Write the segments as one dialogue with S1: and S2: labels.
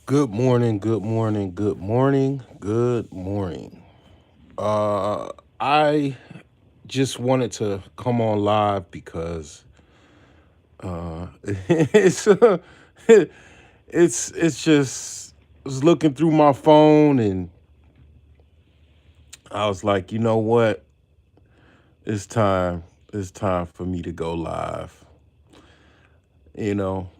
S1: Good morning, good morning, good morning, good morning. I just wanted to come on live because it's it's just I was looking through my phone and I was like, you know what? It's time. It's time for me to go live. You know,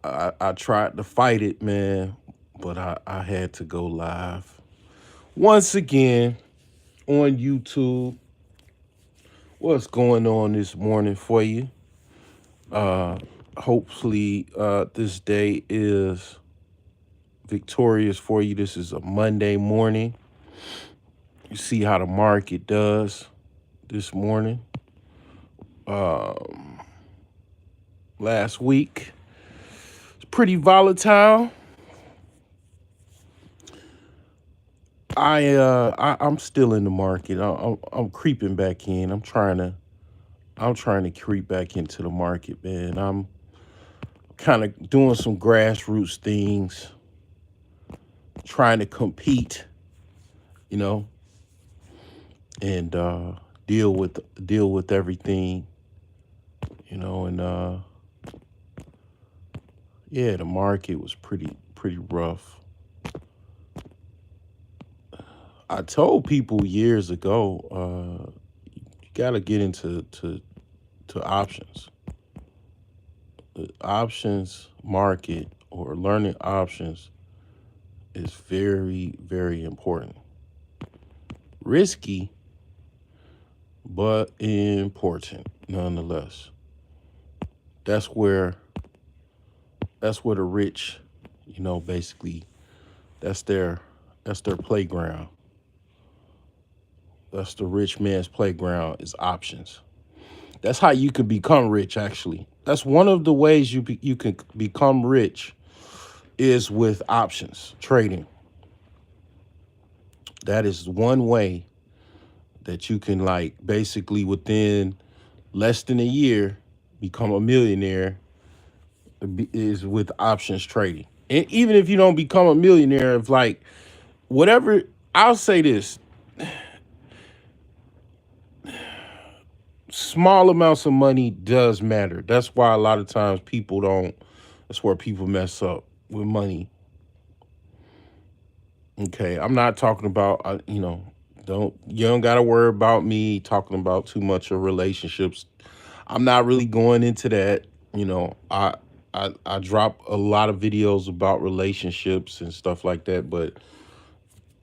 S1: I tried to fight it, man, but I had to go live once again on YouTube. What's going on this morning for you? Uh, Hopefully, this day is victorious for you. This is a Monday morning. You see how the market does this morning. Um, Last week, it's pretty volatile. I'm still in the market. I'm creeping back in. I'm trying to creep back into the market, man. I'm kind of doing some grassroots things, trying to compete, you know, and deal with everything, and yeah, the market was pretty rough. I told people years ago, you gotta get into to options. The options market or learning options is very important. Risky, but important nonetheless. That's where that's where the rich, basically that's their that's their playground. That's the rich man's playground is options. That's how you can become rich actually. That's one of the ways you can become rich is with options trading. That is one way that you can like basically within less than a year become a millionaire is with options trading. And even if you don't become a millionaire, if like whatever, I'll say this, small amounts of money does matter. That's why a lot of times people don't, that's where people mess up with money. Okay. I'm not talking about, you don't got to worry about me talking about too much of relationships. I'm not really going into that. I drop a lot of videos about relationships and stuff like that, but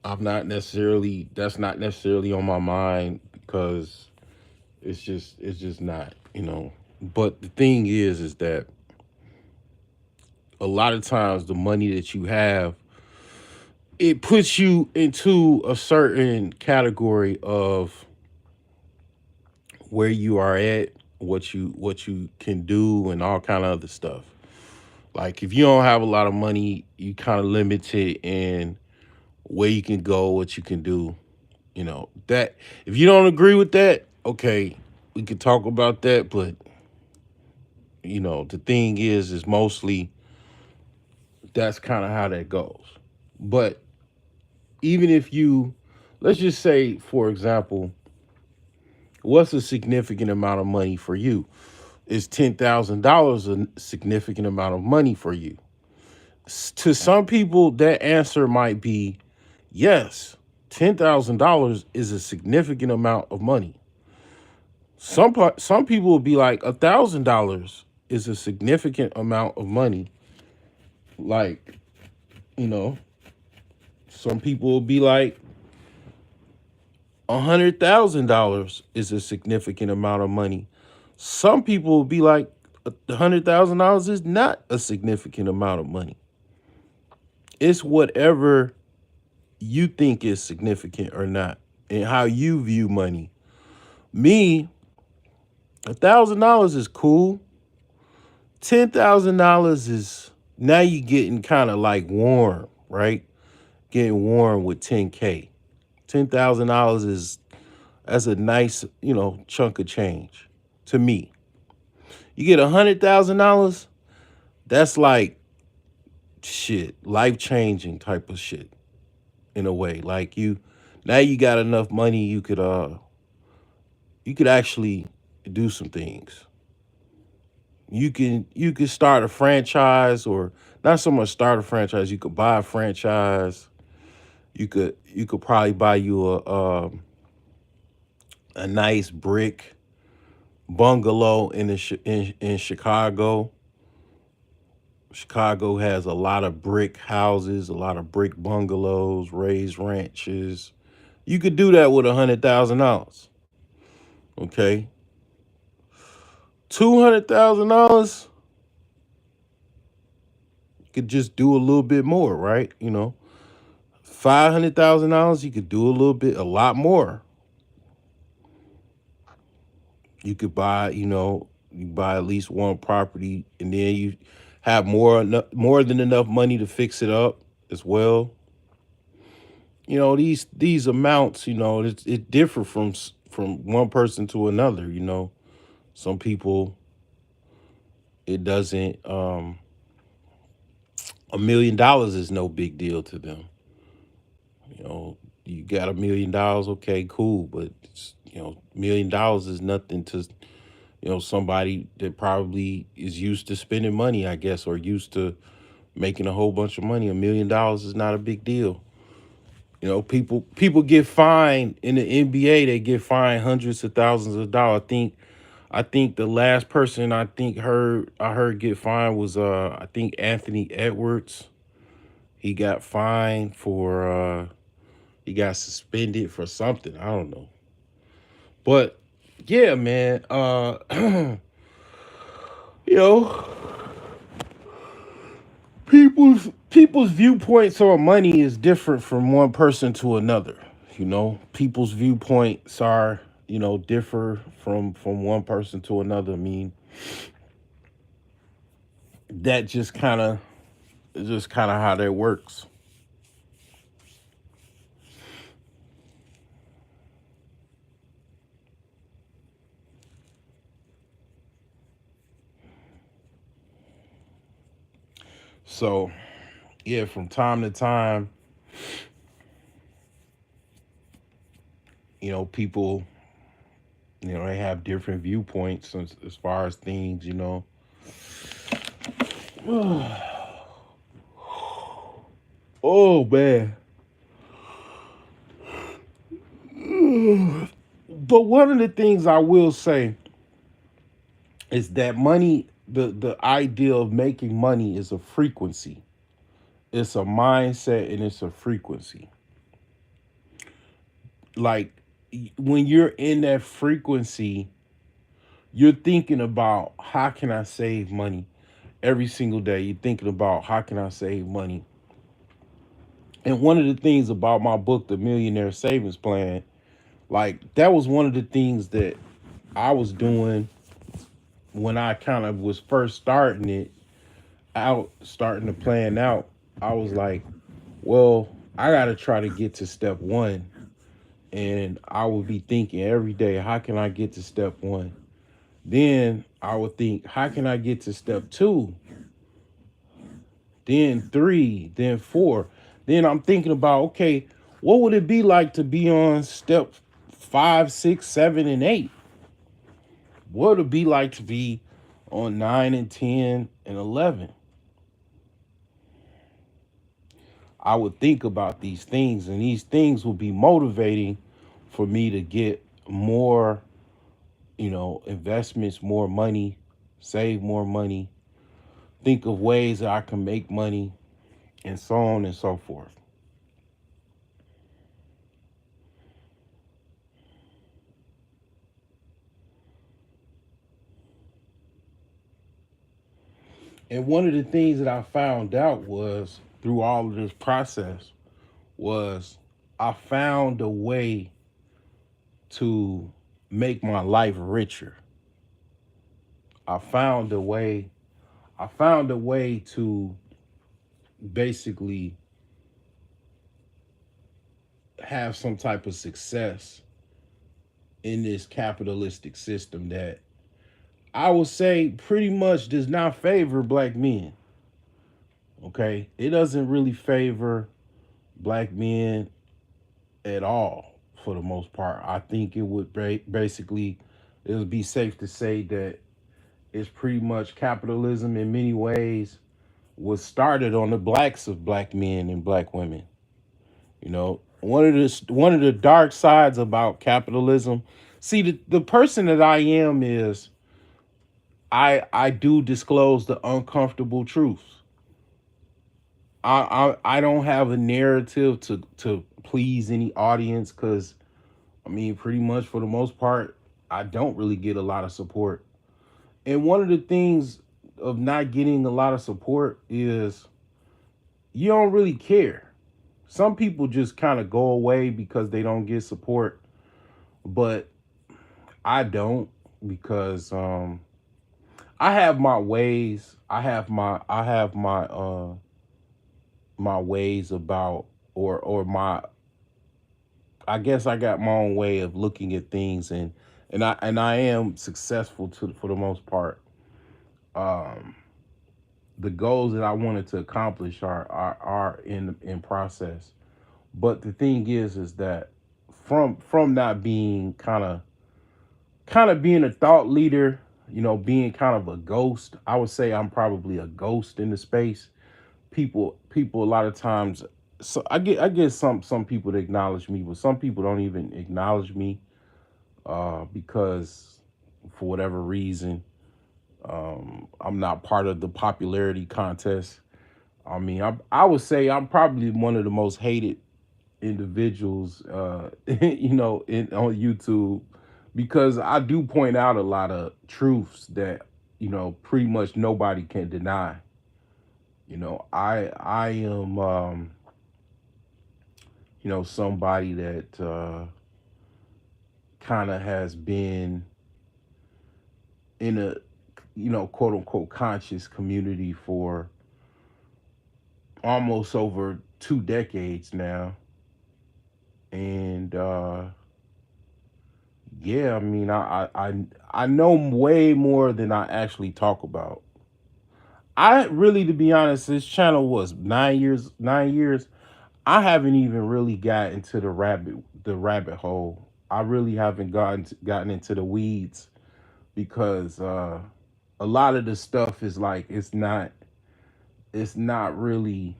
S1: that's not necessarily on my mind because it's just not. But the thing is that a lot of times the money that you have, it puts you into a certain category of where you are at, what you can do and all kind of other stuff. Like if you don't have a lot of money, you kind of limited in where you can go, what you can do. That if you don't agree with that, okay, we could talk about that, but the thing is mostly that's kind of how that goes. But even if you, let's just say, for example, what's a significant amount of money for you? Is $10,000 a significant amount of money for you? To some people, that answer might be yes. $10,000 is a significant amount of money. Some people will be like $1,000 is a significant amount of money. Like, you know, some people will be like $100,000 is a significant amount of money. Some people will be like $100,000 is not a significant amount of money. It's whatever you think is significant or not, and how you view money. Me, $1,000 is cool. $10,000 is now you getting kind of like warm, right? Getting warm with 10K. $10,000 is that's a nice, chunk of change to me. You get $100,000, that's like shit, life-changing type of shit in a way. Like now you got enough money you could actually do some things. You can start a franchise, or not so much start a franchise, you could buy a franchise. You could probably buy you a nice brick bungalow in Chicago. Chicago has a lot of brick houses, a lot of brick bungalows, raised ranches. You could do that with $100,000. Okay, $200,000, you could just do a little bit more, right? $500,000, you could do a lot more. You could buy, you buy at least one property, and then you have more than enough money to fix it up as well. These amounts, it differ from one person to another. Some people, it doesn't. $1 million is no big deal to them. You got $1 million, okay, cool, but $1 million is nothing to somebody that probably is used to spending money, I guess, or used to making a whole bunch of money. $1 million is not a big deal. People get fined in the NBA. They get fined hundreds of thousands of dollars. I think the last person I heard get fined was I think Anthony Edwards. He got fined for he got suspended for something. I don't know. But yeah, man. You know, people's viewpoints on money is different from one person to another. People's viewpoints are differ from one person to another. I mean, that just kind of how that works. So yeah, from time to time, people, they have different viewpoints as far as things. Oh man. But one of the things I will say is that money, the idea of making money is a frequency. It's a mindset and it's a frequency. Like when you're in that frequency, you're thinking about how can I save money every single day. You're thinking about how can I save money. And one of the things about my book, The Millionaire Savings Plan, like that was one of the things that I was doing when I kind of was first starting to plan out. I was like, well, I got to try to get to step one. And I would be thinking every day, how can I get to step one? Then I would think, how can I get to step two? Then three, then four. Then I'm thinking about, okay, what would it be like to be on step 5, 6, 7, and 8? What would it be like to be on 9 and 10 and 11? I would think about these things, and these things would be motivating for me to get more, investments, more money, save more money, think of ways that I can make money, and so on and so forth. And one of the things that I found out was through all of this process was I found a way to make my life richer. I found a way I found a way to basically have some type of success in this capitalistic system that I would say pretty much does not favor black men. Okay, it doesn't really favor black men at all for the most part. I think it would basically, it would be safe to say that it's pretty much capitalism in many ways was started on the blacks of black men and black women. You know, one of the dark sides about capitalism. See, the person that I am is I do disclose the uncomfortable truths. I don't have a narrative to please any audience because I mean pretty much for the most part I don't really get a lot of support. And one of the things of not getting a lot of support is you don't really care. Some people just kind of go away because they don't get support, but I don't because I have my ways. I have my ways about or my I guess I got my own way of looking at things and I am successful to for the most part. Um the goals that I wanted to accomplish are in process. But the thing is that from not being kind of being a thought leader, being kind of a ghost, I would say I'm probably a ghost in the space. People a lot of times, so I get some people that acknowledge me, but some people don't even acknowledge me because for whatever reason I'm not part of the popularity contest. I mean, I would say I'm probably one of the most hated individuals, on YouTube because I do point out a lot of truths that pretty much nobody can deny. I am somebody that kind of has been in a quote unquote conscious community for almost over 2 decades now, and yeah, I mean, I know way more than I actually talk about. I really, to be honest, this channel was 9 years. 9 years. I haven't even really got into the rabbit hole. I really haven't gotten into the weeds because a lot of the stuff is like it's not really,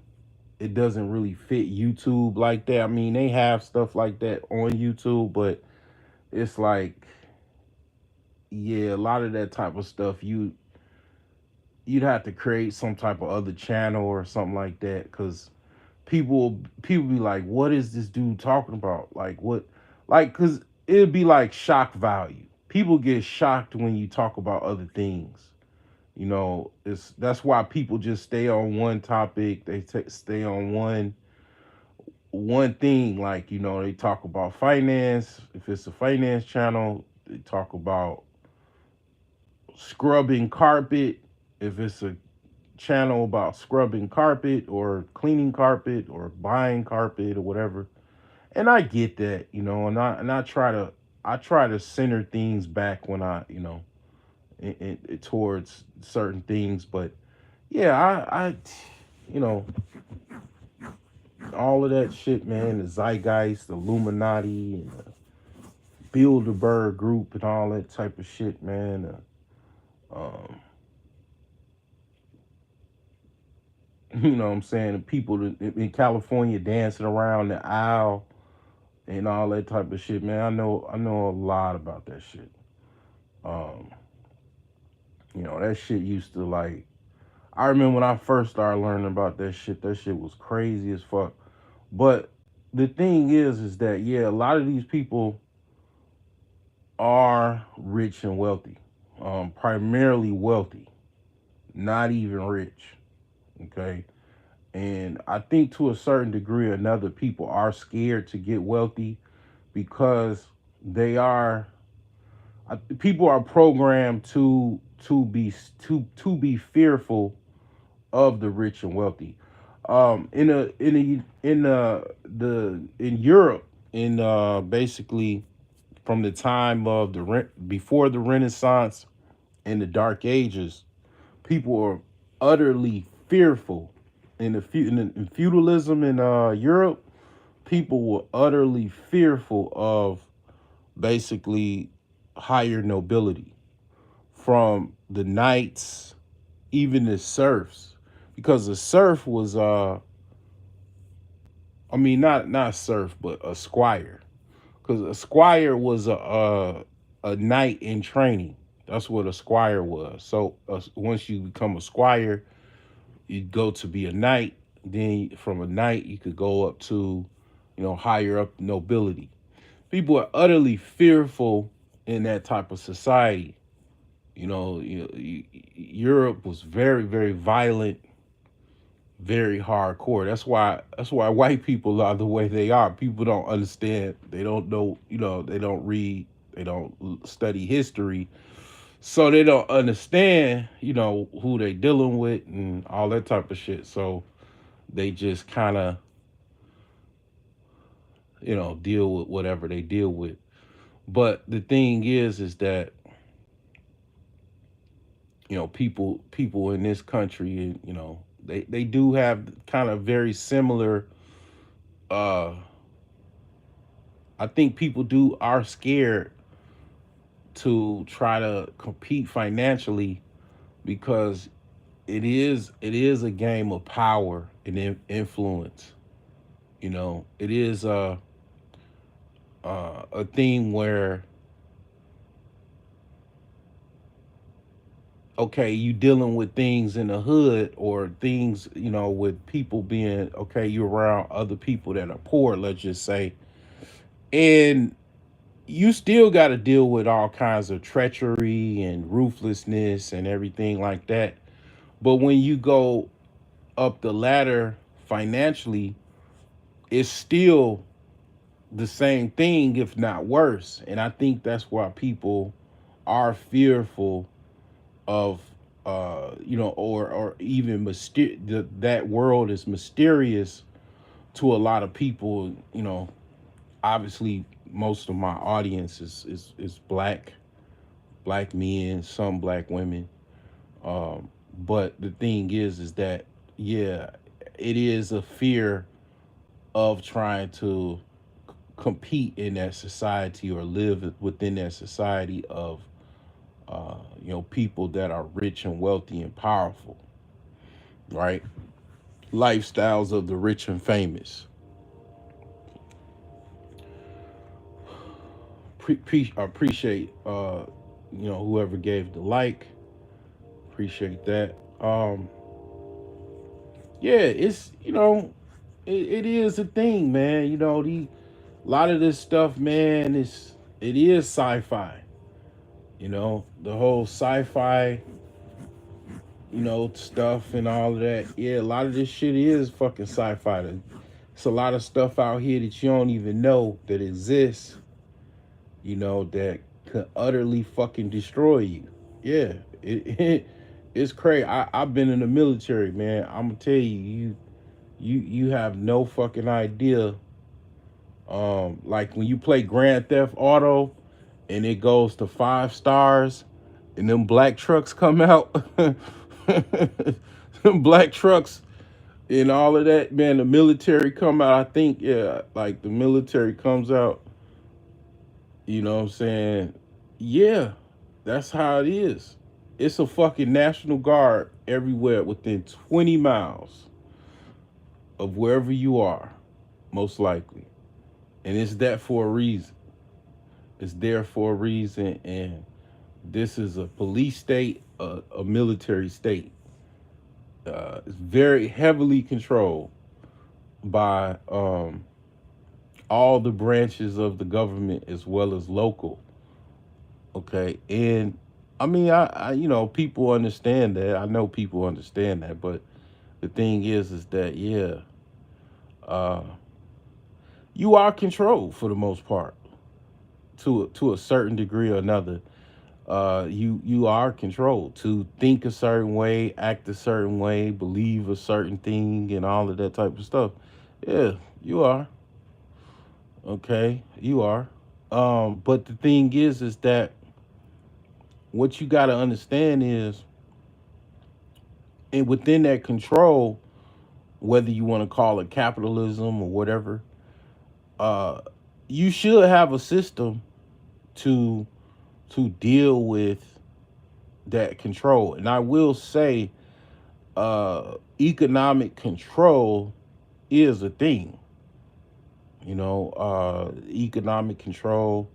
S1: it doesn't really fit YouTube like that. I mean, they have stuff like that on YouTube, but it's like, yeah, a lot of that type of stuff you'd have to create some type of other channel or something like that because people be like, what is this dude talking about? Like what? Like because it'd be like shock value. People get shocked when you talk about other things. It's that's why people just stay on one topic. They stay on one thing. Like they talk about finance. If it's a finance channel, they talk about scrubbing carpet. If it's a channel about scrubbing carpet or cleaning carpet or buying carpet or whatever. And I get that, and I try to center things back when I, towards certain things. But yeah, you know, all of that shit, man, the Zeitgeist, the Illuminati, and the Bilderberg group, and all that type of shit, man. Um, you know what I'm saying? The people in California dancing around the aisle and all that type of shit, man. I know a lot about that shit. Um, that shit used to like. I remember when I first started learning about that shit. That shit was crazy as fuck. But the thing is that yeah, a lot of these people are rich and wealthy, primarily wealthy, not even rich. Okay, and I think to a certain degree or another, people are scared to get wealthy because they are people are programmed to be fearful of the rich and wealthy. In Europe, in basically from the time of before the Renaissance and the Dark Ages, people are utterly fearful. In feudalism in Europe, people were utterly fearful of basically higher nobility, from the knights, even the serfs, because the serf was I mean not serf but a squire, because a squire was a knight in training. That's what a squire was. So once you become a squire, you go to be a knight. Then from a knight, you could go up to, higher up nobility. People are utterly fearful in that type of society. Europe was very, very violent, very hardcore. That's why white people are the way they are. People don't understand. They don't know. They don't read. They don't study history, so they don't understand. Who they dealing with and all that type of shit. So they just kind of deal with whatever they deal with. But the thing is that people in this country, they do have kind of very similar. uh I think people do are scared to try to compete financially, because it is a game of power and influence. It is a thing where, okay, you dealing with things in the hood, or things, with people being, okay, you're around other people that are poor, let's just say, and you still got to deal with all kinds of treachery and ruthlessness and everything like that. But when you go up the ladder financially, it's still the same thing, if not worse. And I think that's why people are fearful of, or even that world is mysterious to a lot of people. Obviously, most of my audience is black men, some black women. But the thing is that, yeah, it is a fear of trying to compete in that society, or live within that society of, people that are rich and wealthy and powerful, right? Lifestyles of the rich and famous. Appreciate, whoever gave the like. Appreciate that. Yeah, it's, it is a thing, man. A lot of this stuff, man, it is sci-fi. The whole sci-fi, stuff and all of that. Yeah, a lot of this shit is fucking sci-fi. It's a lot of stuff out here that you don't even know that exists, that could utterly fucking destroy you. Yeah, it's crazy. I've been in the military, man. I'm gonna tell you have no fucking idea. Like when you play Grand Theft Auto and it goes to 5 stars, and them black trucks come out, them black trucks and all of that, man. The military come out. I think, yeah, like the military comes out. You know what I'm saying? Yeah, that's how it is. It's a fucking National Guard everywhere within 20 miles of wherever you are, most likely. And it's that for a reason. It's there for a reason. And this is a police state, a military state. It's very heavily controlled by all the branches of the government, as well as local. Okay. And I mean, people understand that. I know people understand that. But the thing is that, yeah, uh, you are controlled for the most part, to a certain degree or another. You are controlled to think a certain way, act a certain way, believe a certain thing, and all of that type of stuff. Yeah, you are. Okay, you are. But the thing is that what you got to understand is, and within that control, whether you want to call it capitalism or whatever, uh, you should have a system to deal with that control. And I will say, economic control is a thing. Economic control,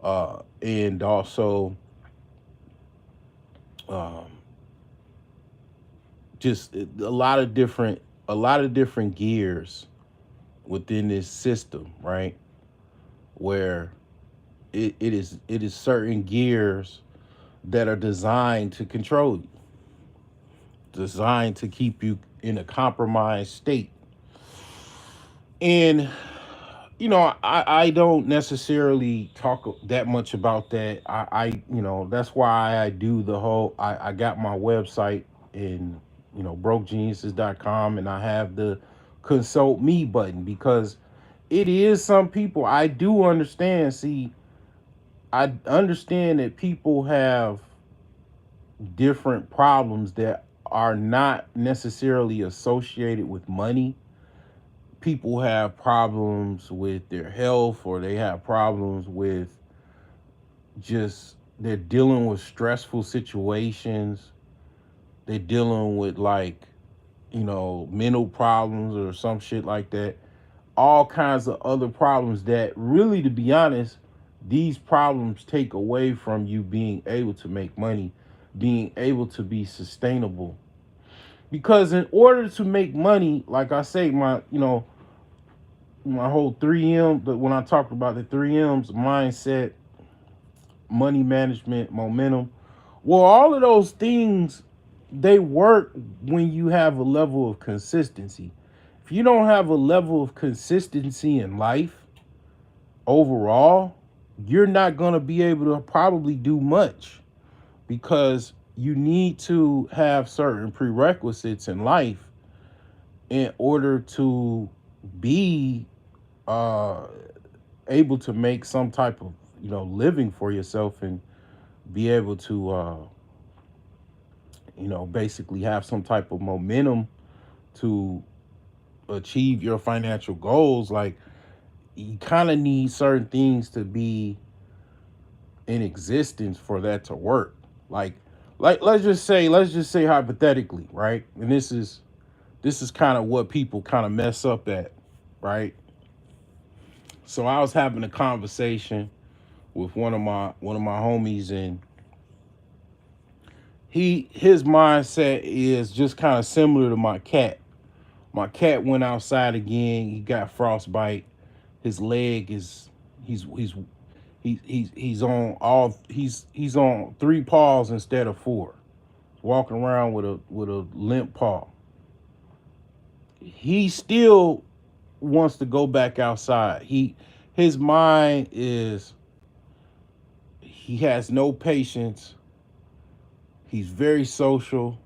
S1: and also um, just a lot of different gears within this system, right? Where it is certain gears that are designed to control you, designed to keep you in a compromised state. And I don't necessarily talk that much about that. That's why I do the whole. I got my website in brokegeniuses.com, and I have the consult me button, because it is some people I do understand. See, I understand that people have different problems that are not necessarily associated with money. People have problems with their health, or they have problems with just they're dealing with stressful situations. They're dealing with, like, mental problems or some shit like that. All kinds of other problems that really, to be honest, these problems take away from you being able to make money, being able to be sustainable. Because in order to make money, like I say, my whole 3M, but when I talked about the 3M's: mindset, money management, momentum, well, all of those things, they work when you have a level of consistency. If you don't have a level of consistency in life overall, you're not going to be able to probably do much, because you need to have certain prerequisites in life in order to be uh, able to make some type of living for yourself, and be able to basically have some type of momentum to achieve your financial goals. Like, you kind of need certain things to be in existence for that to work. Like, let's just say hypothetically, right? And this is kind of what people kind of mess up at, right? So I was having a conversation with one of my homies, and his mindset is just kind of similar to my cat. My cat went outside again. He got frostbite. His leg is he's on three paws instead of four. Walking around with a limp paw. He still wants to go back outside. His mind is, he has no patience. He's very social,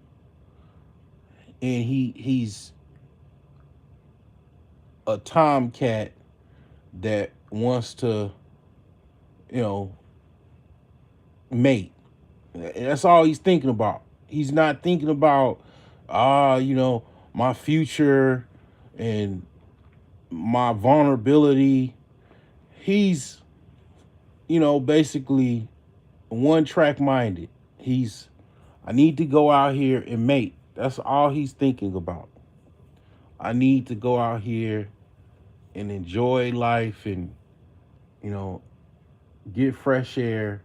S1: and he's a tomcat that wants to, you know, mate. That's all he's thinking about. He's not thinking about, my future and my vulnerability. He's, basically one track minded. I need to go out here and mate. That's all he's thinking about. I need to go out here and enjoy life, and, you know, get fresh air,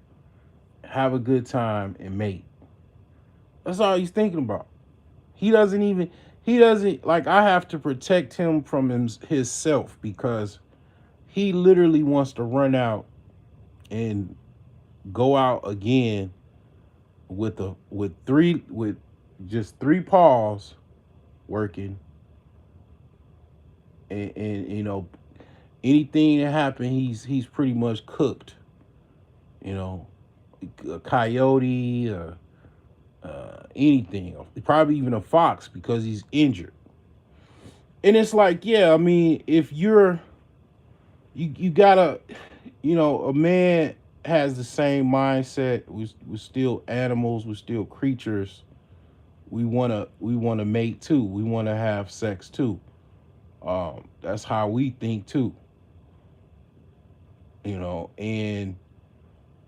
S1: have a good time, and mate. That's all he's thinking about. He doesn't, like, I have to protect him from his self, because he literally wants to run out and go out again with just three paws working, and anything that happened, he's pretty much cooked. You know, a coyote, anything, probably even a fox, because he's injured. And it's like, yeah, I mean, if you gotta, a man has the same mindset. We're still animals. We're still creatures. we wanna mate too. We wanna have sex too. That's how we think too. And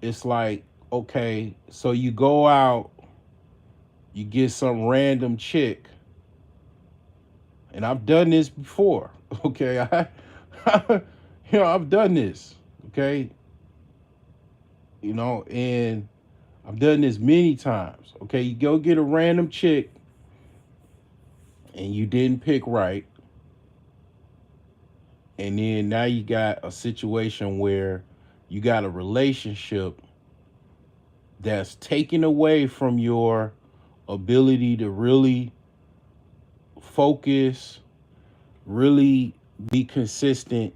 S1: it's like, okay, so you go out, you get some random chick, and I've done this before. Okay, I've done this. Okay, and I've done this many times. Okay, you go get a random chick, and you didn't pick right, and then now you got a situation where you got a relationship that's taken away from your ability to really focus, really be consistent,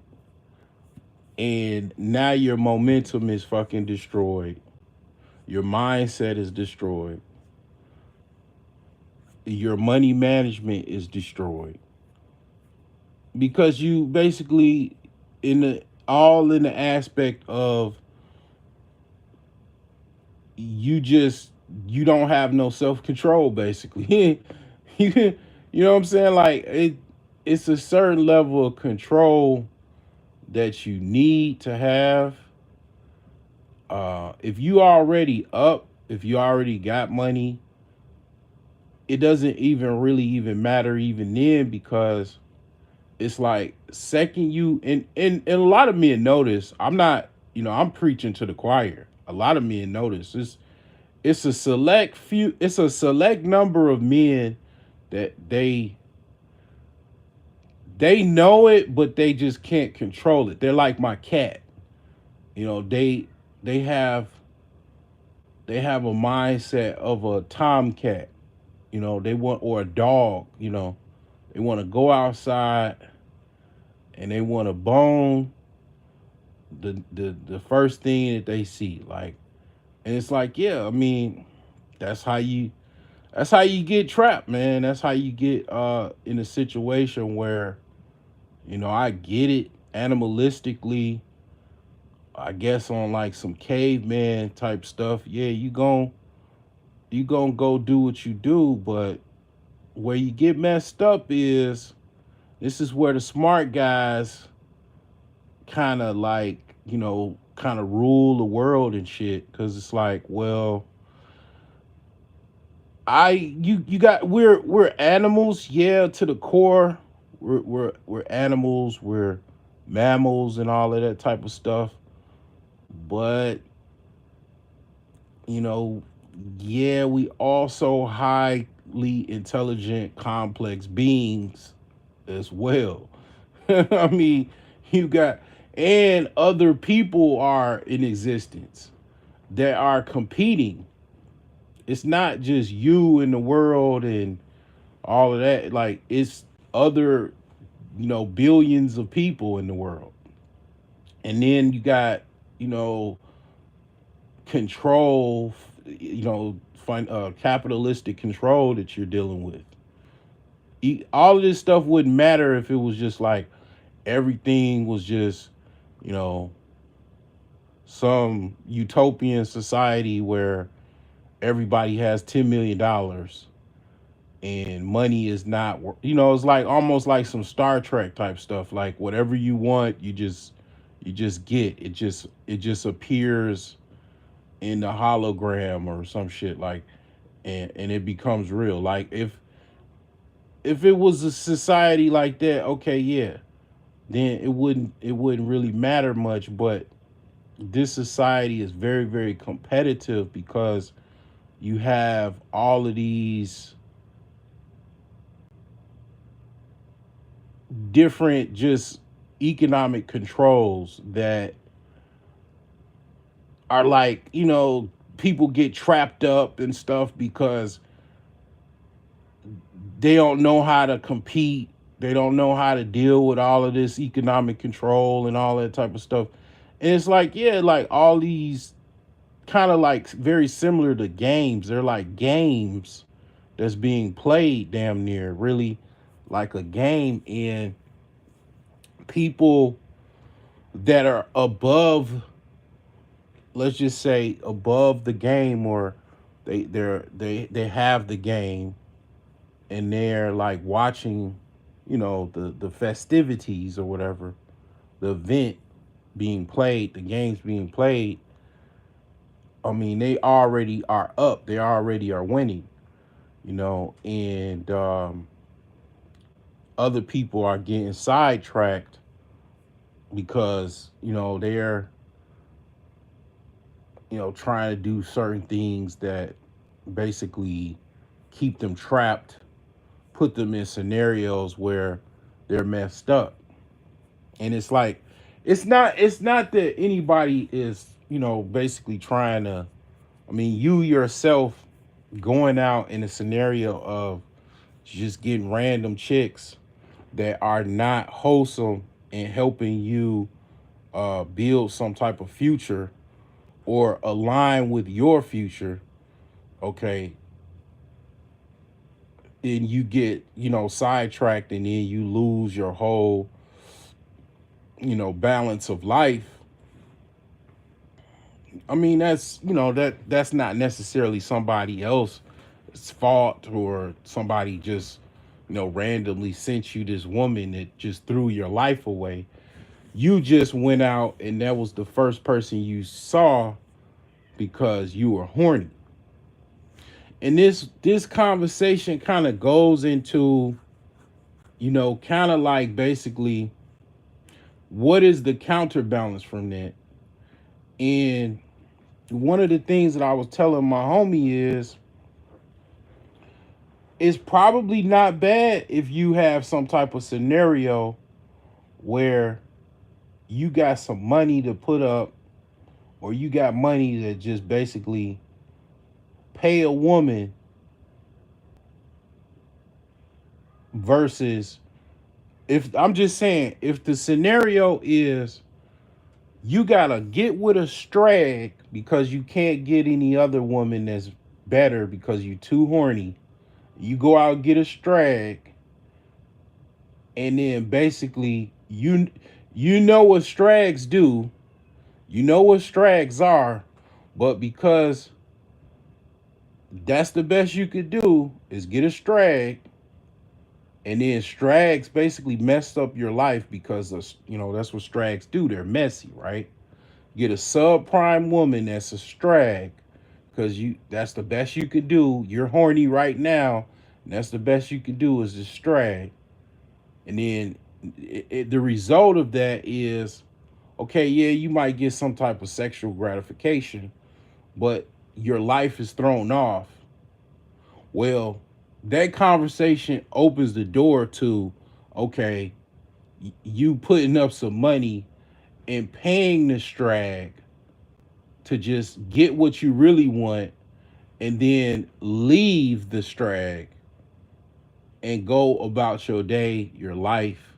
S1: and now your momentum is fucking destroyed. Your mindset is destroyed. Your money management is destroyed because you basically in the aspect of you just you don't have no self-control basically. You know what I'm saying? Like it's a certain level of control that you need to have. If you already up, if you already got money, it doesn't even really even matter even then, because it's like second you and a lot of men notice. I'm not, I'm preaching to the choir. A lot of men notice. It's a select number of men that they know it, but they just can't control it. They're like my cat. You know, they have they have a mindset of a tomcat. They want, or a dog. They want to go outside and they want to bone the first thing that they see. Like, and it's like, yeah, I mean, that's how you that's how you get trapped, man. That's how you get in a situation where, I get it animalistically, I guess on like some caveman type stuff. Yeah, you gon' go do what you do, but where you get messed up is this is where the smart guys kind of like, kind of rule the world and shit, cuz it's like, well, I you got we're animals, yeah, to the core. We're animals, we're mammals and all of that type of stuff. But, you know, yeah, we also highly intelligent, complex beings as well. I mean, you got, and other people are in existence that are competing. It's not just you in the world and all of that. Like, it's other, billions of people in the world. And then you got, you know, control, capitalistic control that you're dealing with. All of this stuff wouldn't matter if it was just like everything was just, you know, some utopian society where everybody has $10 million and money is not, it's like almost like some Star Trek type stuff. Like whatever you want, you just get it. Just appears in the hologram or some shit, like, and it becomes real. Like if it was a society like that, okay, yeah, then it wouldn't really matter much. But this society is very, very competitive because you have all of these different just economic controls that are like, people get trapped up and stuff because they don't know how to compete. They don't know how to deal with all of this economic control and all that type of stuff. And it's like, yeah, like all these kind of like very similar to games. They're like games that's being played damn near really like a game. And people that are above, let's just say above the game, or they have the game, and they're like watching, the festivities or whatever, the event being played, the games being played. I mean, they already are up. They already are winning, and other people are getting sidetracked because they're trying to do certain things that basically keep them trapped, put them in scenarios where they're messed up. And it's like it's not that anybody is, basically trying to, I mean, you yourself going out in a scenario of just getting random chicks that are not wholesome and helping you build some type of future or align with your future, okay, and you get, sidetracked, and then you lose your whole, balance of life. I mean, that's not necessarily somebody else's fault, or somebody just, randomly sent you this woman that just threw your life away. You just went out and that was the first person you saw because you were horny. And this conversation kind of goes into, kind of like basically what is the counterbalance from that. And one of the things that I was telling my homie is it's probably not bad if you have some type of scenario where you got some money to put up, or you got money to just basically pay a woman, versus, if I'm just saying, if the scenario is you gotta get with a strag because you can't get any other woman that's better because you too horny. You go out and get a strag, and then basically you know what strags do, you know what strags are, but because that's the best you could do is get a strag, and then strags basically messed up your life because of, that's what strags do. They're messy, right? Get a subprime woman that's a strag because you that's the best you could do. You're horny right now, and that's the best you could do is a strag. And then the result of that is, okay, yeah, you might get some type of sexual gratification, but your life is thrown off. Well, that conversation opens the door to, okay, you putting up some money and paying the strag to just get what you really want, and then leave the strag and go about your day, your life,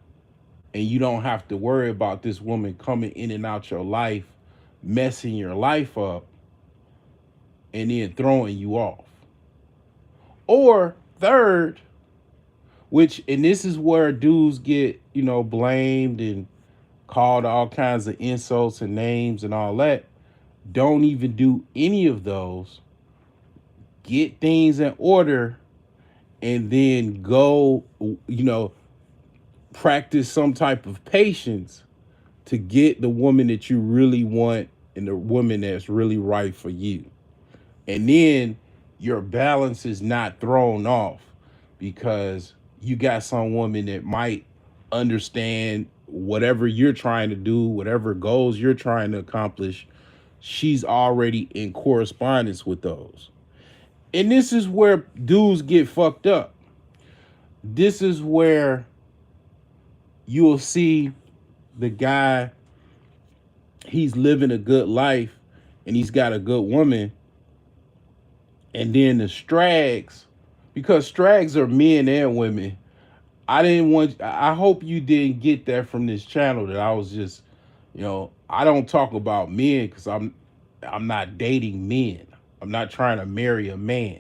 S1: and you don't have to worry about this woman coming in and out your life, messing your life up, and then throwing you off. Or third, which, and this is where dudes get, blamed and called all kinds of insults and names and all that. Don't even do any of those. Get things in order, and then go, practice some type of patience to get the woman that you really want and the woman that's really right for you. And then your balance is not thrown off because you got some woman that might understand whatever you're trying to do, whatever goals you're trying to accomplish. She's already in correspondence with those. And this is where dudes get fucked up. This is where you'll see the guy, he's living a good life and he's got a good woman, and then the strags, because strags are men and women. I hope you didn't get that from this channel, that I was just, I don't talk about men because I'm not dating men. I'm not trying to marry a man.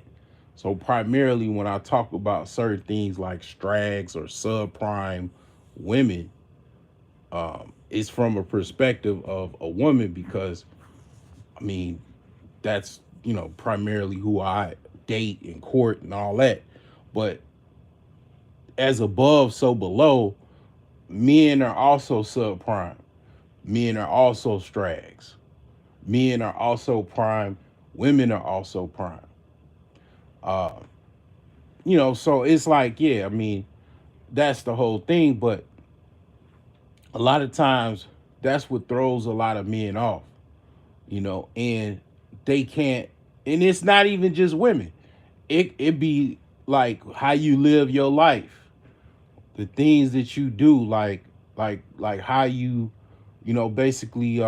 S1: So primarily when I talk about certain things like strags or subprime women, it's from a perspective of a woman, because I mean, that's, primarily who I date and court and all that. But as above, so below. Men are also subprime. Men are also strags. Men are also prime. Women are also prime. Uh, so it's like, yeah, I mean, that's the whole thing. But a lot of times, that's what throws a lot of men off, and they can't. And it's not even just women. It be like how you live your life, the things that you do, like how you, basically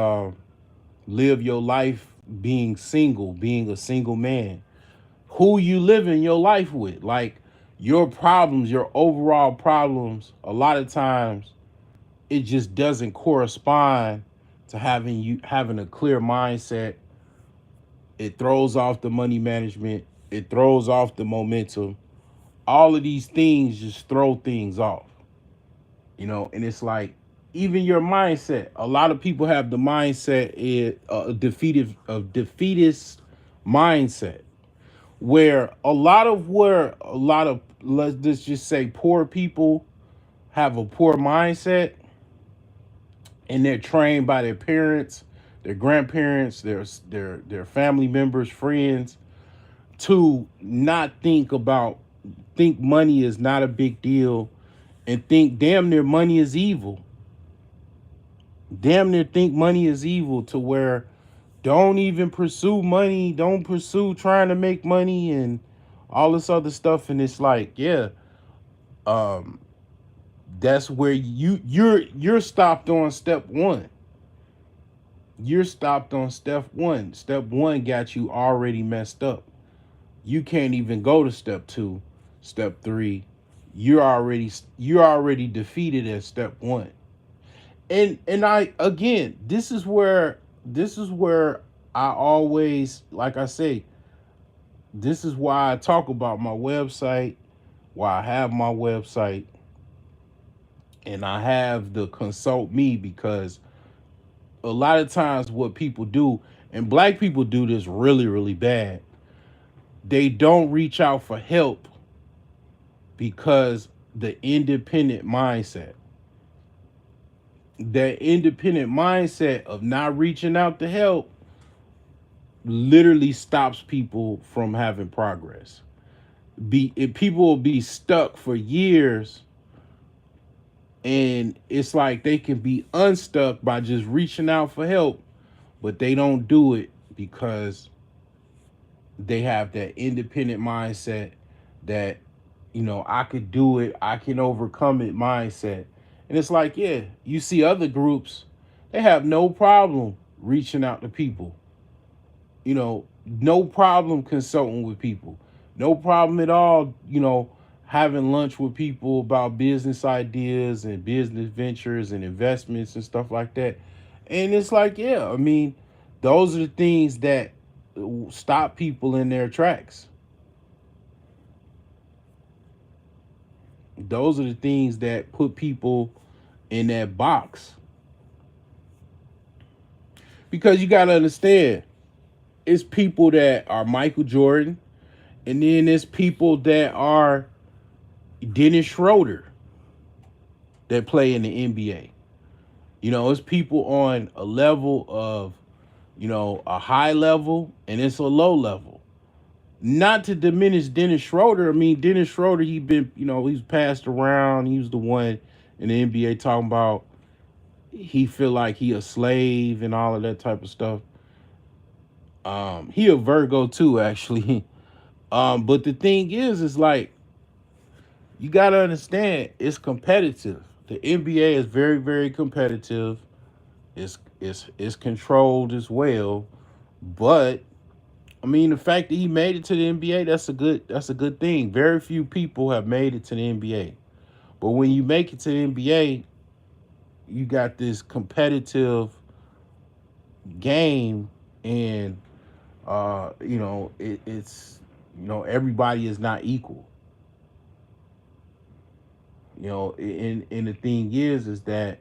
S1: live your life being single, being a single man, who you living your life with, like your problems, your overall problems. A lot of times, it just doesn't correspond to having a clear mindset. It throws off the money management. It throws off the momentum. All of these things just throw things off, and it's like even your mindset. A lot of people have the mindset is a defeatist mindset, where a lot of, let's just say, poor people have a poor mindset, and they're trained by their parents, their grandparents, their family members, friends, to not think money is not a big deal, and think damn near money is evil. Damn near think money is evil, to where don't even pursue money, don't pursue trying to make money and all this other stuff. And it's like, yeah, um, that's where you're stopped on step one. You're stopped on step one. Step one got you already messed up. You can't even go to step two, step three. You're already defeated at step one. And I, again, this is where I always, like I say, this is why I talk about my website, why I have my website, and I have the consult me, because a lot of times what people do, and black people do this really, really bad, they don't reach out for help because the independent mindset. That independent mindset of not reaching out to help literally stops people from having progress. People will be stuck for years, and it's like they can be unstuck by just reaching out for help, but they don't do it because they have that independent mindset, that I could do it, I can overcome it mindset. And it's like, yeah, you see other groups, they have no problem reaching out to people, no problem consulting with people, no problem at all, having lunch with people about business ideas and business ventures and investments and stuff like that. And it's like, yeah, I mean, those are the things that stop people in their tracks. Those are the things that put people in that box. Because you got to understand, it's people that are Michael Jordan, and then there's people that are Dennis Schroeder that play in the NBA. It's people on a level of, a high level, and it's a low level. Not to diminish Dennis Schroeder. I mean, Dennis Schroeder, he's passed around. He was the one in the NBA talking about he feel like he a slave and all of that type of stuff. He a Virgo too, actually. But the thing is like, you gotta understand, it's competitive. The NBA is very, very competitive. It's controlled as well. But I mean, the fact that he made it to the NBA, that's a good thing. Very few people have made it to the NBA. But when you make it to the NBA, you got this competitive game, and it's everybody is not equal. And the thing is that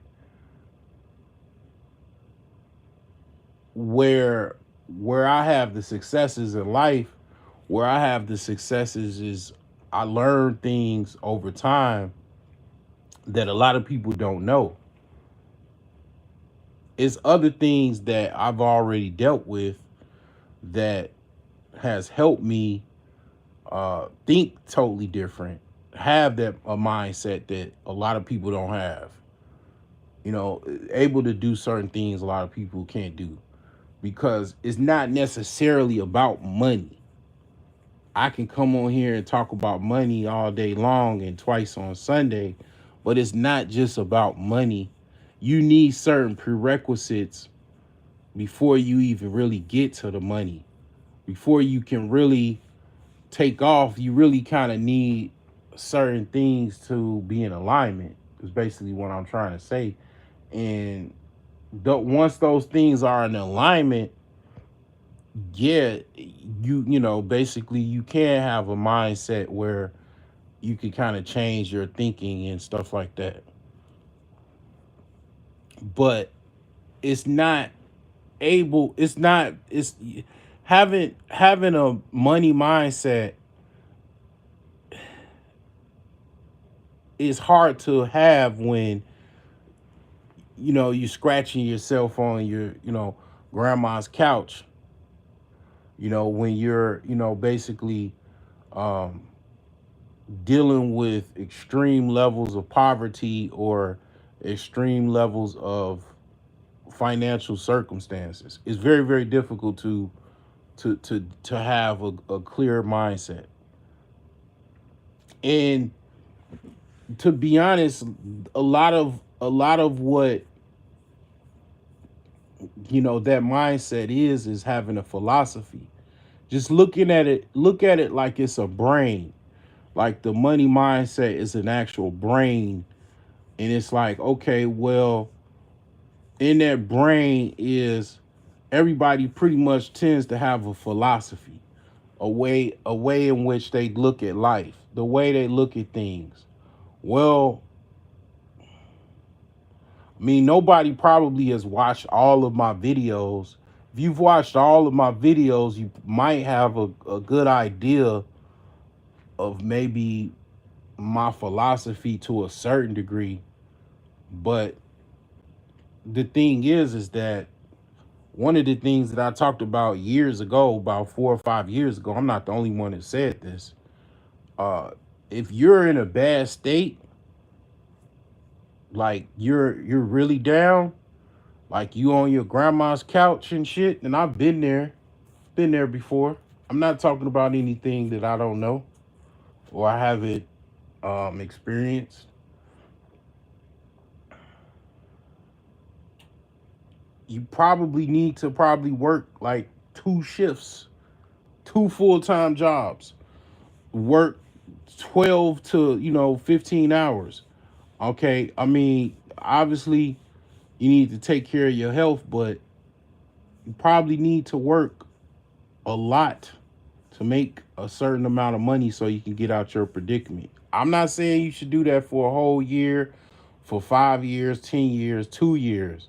S1: where I have the successes in life, where I have the successes is I learned things over time that a lot of people don't know. It's other things that I've already dealt with that has helped me think totally different, have that a mindset that a lot of people don't have. You know, able to do certain things a lot of people can't do because it's not necessarily about money. I can come on here and talk about money all day long and twice on Sunday, but it's not just about money. You need certain prerequisites before you even really get to the money. Before you can really take off, you really kind of need certain things to be in alignment. Is basically what I'm trying to say. And once those things are in alignment, yeah, you know basically you can have a mindset where you can kind of change your thinking and stuff like that. But it's not it's not it's having a money mindset is hard to have when you know you're scratching yourself on your grandma's couch, when you're basically um dealing with extreme levels of poverty or extreme levels of financial circumstances. It's very, very difficult to have a clear mindset. And to be honest, a lot of what that mindset is having a philosophy. Just look at it like it's a brain. Like the money mindset is an actual brain. And it's like, okay, well, in that brain is everybody pretty much tends to have a philosophy, a way in which they look at life, the way they look at things. Well, I mean, nobody probably has watched all of my videos. If you've watched all of my videos, you might have a good idea of maybe my philosophy to a certain degree. But the thing is that one of the things that I talked about years ago, about 4 or 5 years ago, I'm not the only one that said this. Uh, if you're in a bad state, like you're really down, like you on your grandma's couch and shit, and I've been there before. I'm not talking about anything that I don't know or I haven't experienced. You probably need to probably work like two shifts, two full-time jobs, work 12 to 15 hours. Okay, I mean, obviously you need to take care of your health, but you probably need to work a lot to make a certain amount of money so you can get out your predicament. I'm not saying you should do that for a whole year, for 5 years, 10 years, 2 years.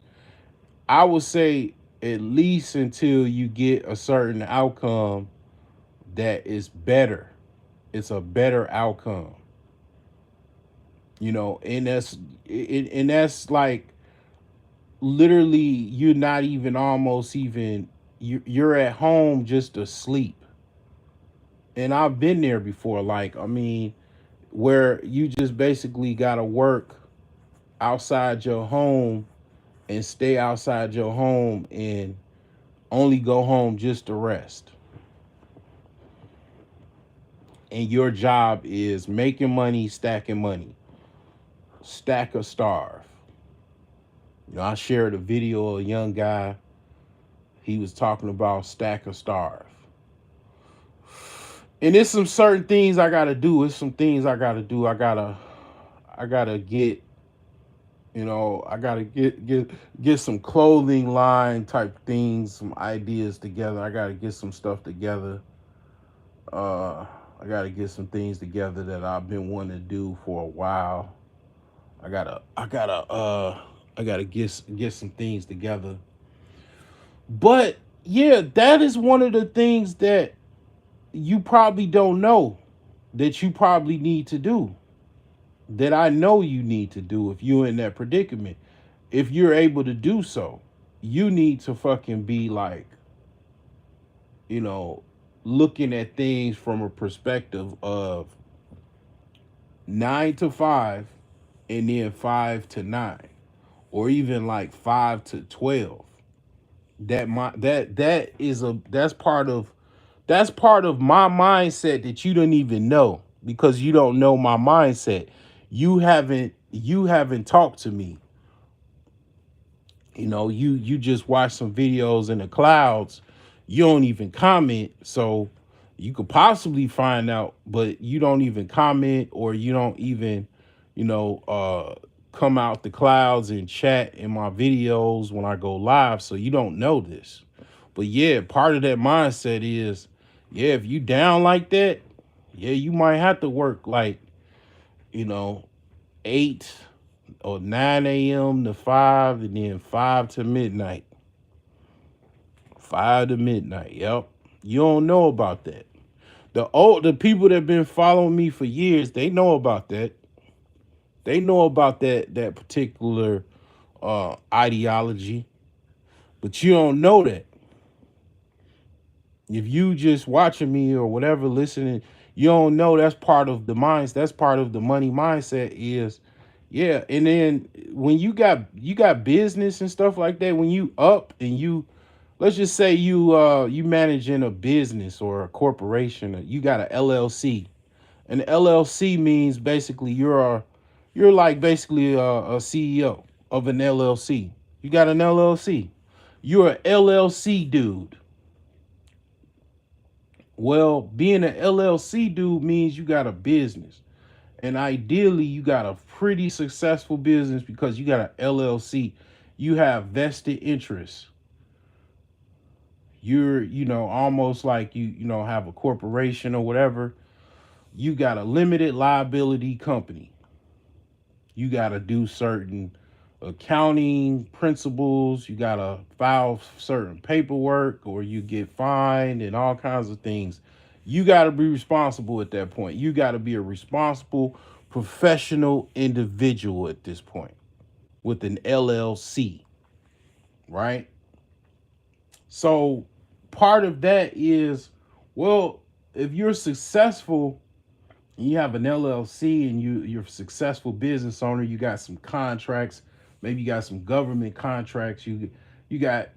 S1: I would say at least until you get a certain outcome that is better. It's a better outcome, and that's like literally you're not even almost even you're at home just asleep. And I've been there before. Like, I mean, where you just basically got to work outside your home and stay outside your home and only go home just to rest. And your job is making money, stacking money, stack or starve. I shared a video of a young guy. He was talking about stack or starve. And there's some certain things I gotta do. It's some things I gotta do. I gotta get, I gotta get some clothing line type things, some ideas together. I gotta get some stuff together. I gotta get some things together that I've been wanting to do for a while. I gotta get some things together. But yeah, that is one of the things that you probably don't know. that you probably need to do, that I know you need to do if you're in that predicament. If you're able to do so, you need to fucking be like, you know, looking at things from a perspective of 9 to 5 and then 5 to 9, or even like 5 to 12. That's part of my mindset that you don't even know, because you don't know my mindset. You haven't talked to me. You just watch some videos in the clouds. You don't even comment. So you could possibly find out, but you don't even comment, or you don't even, you know, uh come out the clouds and chat in my videos when I go live. So you don't know this. But yeah, part of that mindset is, yeah, if you down like that, yeah, you might have to work like, you know, 8 or 9 a.m. to 5, and then 5 to midnight. 5 to midnight. Yep. You don't know about that. The people that been following me for years, they know about that. They know about that particular ideology, but you don't know that. If you just watching me or whatever, listening, you don't know that's part of the minds. That's part of the money mindset is, yeah. And then when you got business and stuff like that, when you up and you, let's just say you managing a business or a corporation, you got a LLC. An LLC means basically you're like basically a CEO of an LLC. You got an LLC. You're an LLC dude. Well, being an LLC dude means you got a business. And ideally, you got a pretty successful business because you got an LLC. You have vested interests. You're, almost like you have a corporation or whatever. You got a limited liability company. You got to do certain accounting principles. You got to file certain paperwork, or you get fined and all kinds of things. You got to be responsible at that point. You got to be a responsible professional individual at this point with an LLC, right? So part of that is, well, if you're successful, you have an LLC and you're a successful business owner, you got some contracts, maybe you got some government contracts, you got,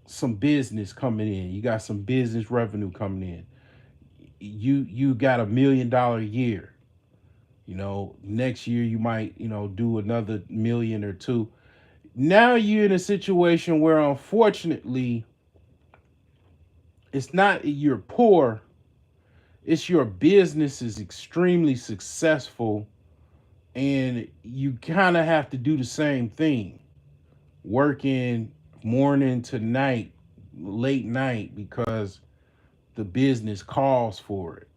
S1: some business coming in, you got some business revenue coming in. You got $1 million a year. Next year you might, do another million or two. Now you're in a situation where unfortunately it's not you're poor, it's your business is extremely successful, and you kind of have to do the same thing, working morning to night, late night, because the business calls for it.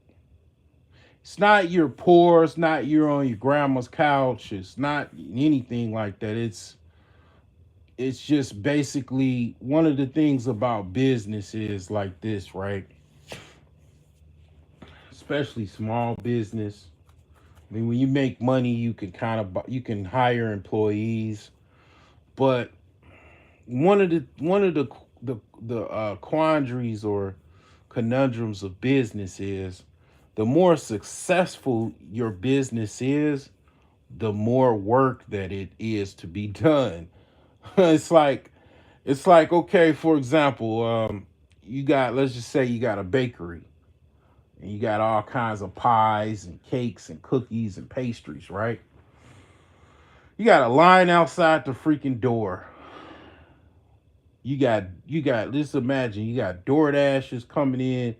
S1: It's not you're poor, it's not you're on your grandma's couch, it's not anything like that. It's just basically one of the things about business is like this, right? Especially small business. I mean, when you make money, you can you can hire employees, but one of the quandaries or conundrums of business is, the more successful your business is, the more work that it is to be done. it's like okay, for example, let's just say you got a bakery, and you got all kinds of pies and cakes and cookies and pastries, right? You got a line outside the freaking door. You got just imagine you got DoorDashers coming in.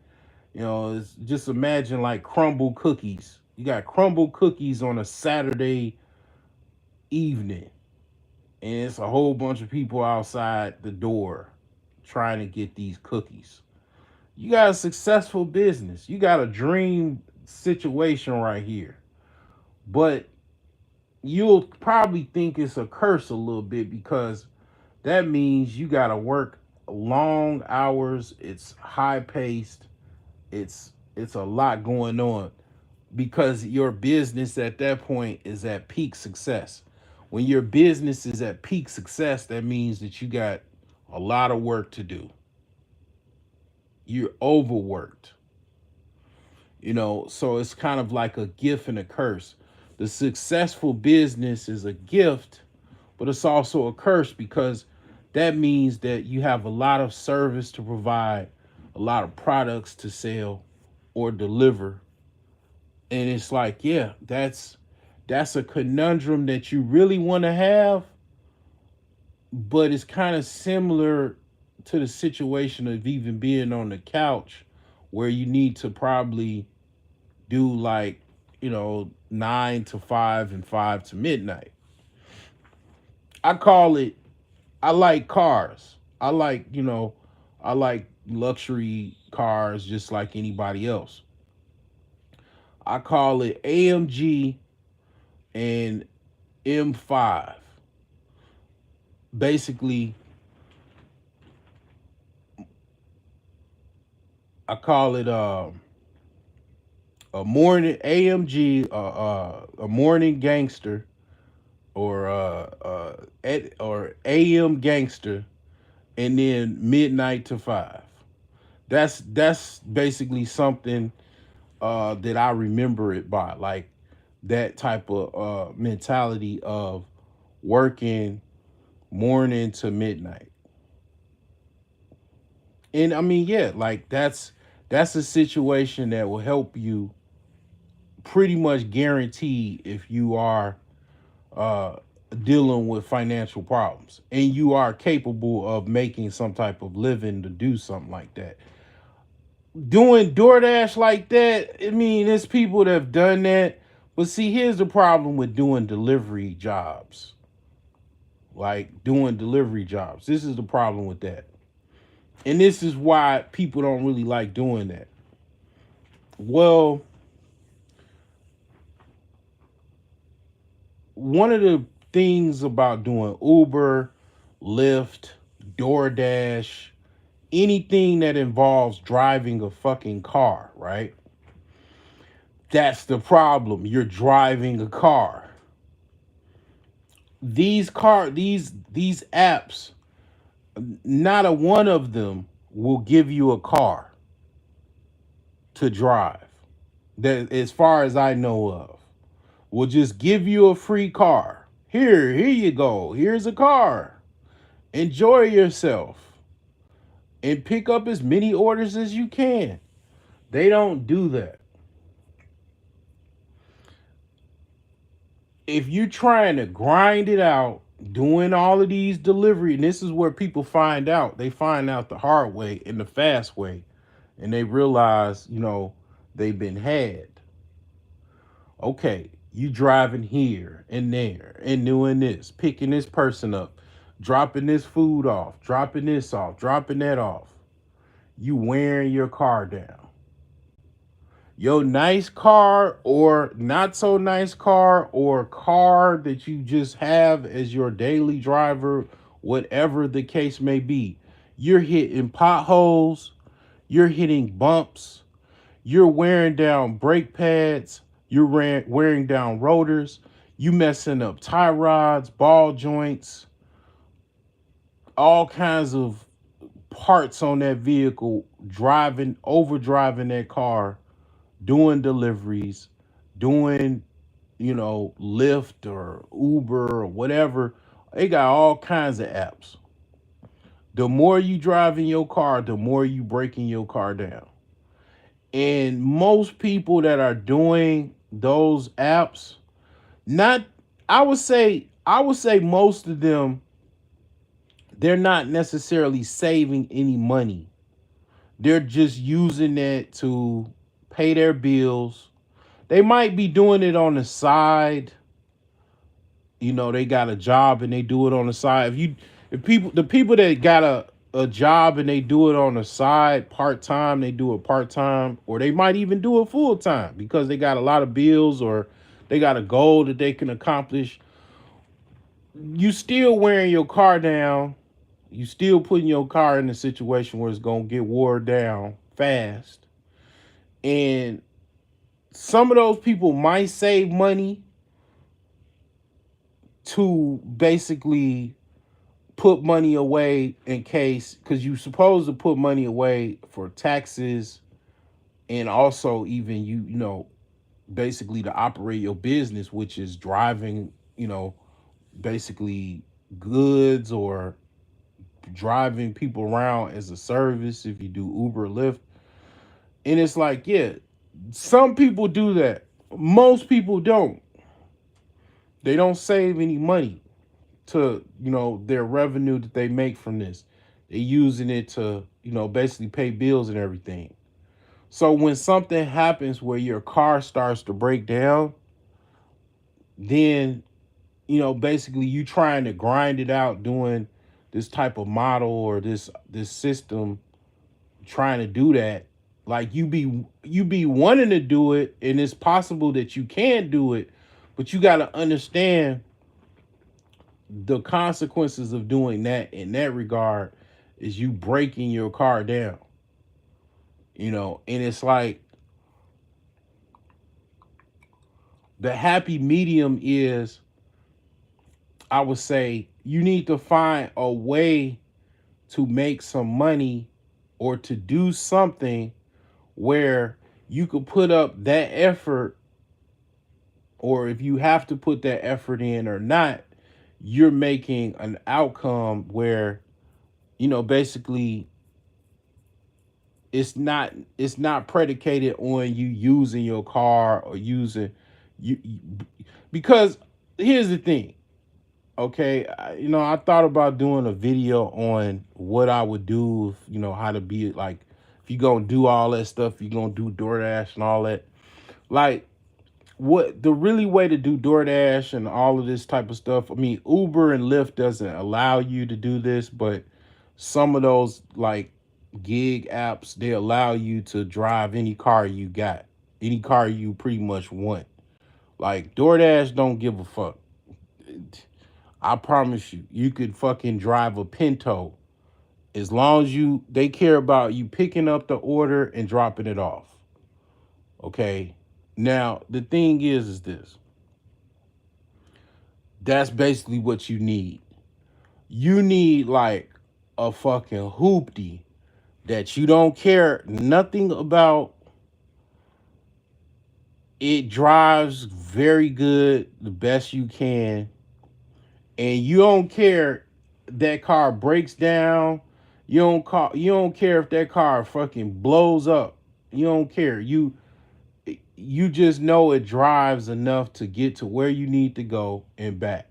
S1: Just imagine like crumble cookies. You got crumble cookies on a Saturday evening, and it's a whole bunch of people outside the door trying to get these cookies. You got a successful business. You got a dream situation right here. But you'll probably think it's a curse a little bit, because that means you got to work long hours. It's high paced. It's a lot going on. because your business at that point is at peak success. When your business is at peak success, that means that you got a lot of work to do. You're overworked, so it's kind of like a gift and a curse. The successful business is a gift, but it's also a curse because that means that you have a lot of service to provide, a lot of products to sell or deliver. And it's like, yeah, that's a conundrum that you really want to have, but it's kind of similar to the situation of even being on the couch where you need to probably do like, 9 to 5 and 5 to midnight. I call it, I like cars. I like luxury cars just like anybody else. I call it AMG and M5. Basically, I call it a morning AMG, a morning gangster, or or AM gangster, and then midnight to five. That's basically something that I remember it by, like that type of mentality of working morning to midnight. And I mean, yeah, like that's a situation that will help you pretty much guarantee if you are uh, dealing with financial problems and you are capable of making some type of living to do something like that. Doing DoorDash like that, I mean, there's people that have done that. But see, here's the problem with doing delivery jobs. Like doing delivery jobs. This is the problem with that. And this is why people don't really like doing that. Well, one of the things about doing Uber, Lyft, DoorDash, anything that involves driving a fucking car, right? That's the problem. You're driving a car. These apps, not a one of them will give you a car to drive. That, as far as I know of, will just give you a free car. Here you go. Here's a car. Enjoy yourself and pick up as many orders as you can. They don't do that. If you're trying to grind it out, doing all of these delivery, and this is where people find out. They find out the hard way and the fast way, and they realize, they've been had. Okay, you driving here and there and doing this, picking this person up, dropping this food off, dropping this off, dropping that off. You wearing your car down. Your nice car or not so nice car or car that you just have as your daily driver, whatever the case may be, you're hitting potholes, you're hitting bumps, you're wearing down brake pads, you're wearing down rotors, you messing up tie rods, ball joints, all kinds of parts on that vehicle, driving, over driving that car, doing deliveries, doing, Lyft or Uber or whatever. They got all kinds of apps. The more you drive in your car, the more you breaking your car down. And most people that are doing those apps, not I would say most of them, they're not necessarily saving any money. They're just using it to pay their bills. They might be doing it on the side. They got a job and they do it on the side. The people that got a job and they do it on the side part time, they do it part time, or they might even do it full time because they got a lot of bills or they got a goal that they can accomplish. You still wearing your car down. You still putting your car in a situation where it's gonna get wore down fast. And some of those people might save money to basically put money away in case, because you're supposed to put money away for taxes, and also even basically to operate your business, which is driving, basically goods, or driving people around as a service if you do Uber, Lyft. And it's like, yeah, some people do that. Most people don't. They don't save any money to, their revenue that they make from this. They're using it to, basically pay bills and everything. So when something happens where your car starts to break down, then, basically you trying to grind it out doing this type of model or this system, trying to do that. Like you be wanting to do it, and it's possible that you can do it, but you got to understand the consequences of doing that in that regard is you breaking your car down, and it's like the happy medium is, I would say, you need to find a way to make some money or to do something where you could put up that effort, or if you have to put that effort in or not, you're making an outcome where, basically it's not predicated on you using your car or using you, because here's the thing. Okay, I thought about doing a video on what I would do if, how to be like, if you're gonna do all that stuff, you're gonna do DoorDash and all that. Like, what the really way to do DoorDash and all of this type of stuff. I mean, Uber and Lyft doesn't allow you to do this, but some of those like gig apps, they allow you to drive any car you got, any car you pretty much want. Like DoorDash don't give a fuck. I promise you, you could fucking drive a Pinto as long as they care about you picking up the order and dropping it off. Okay. Now, the thing is this. That's basically what you need. You need like a fucking hoopty that you don't care nothing about. It drives very good, the best you can, and you don't care that car breaks down. You don't care if that car fucking blows up. You don't care. You just know it drives enough to get to where you need to go and back.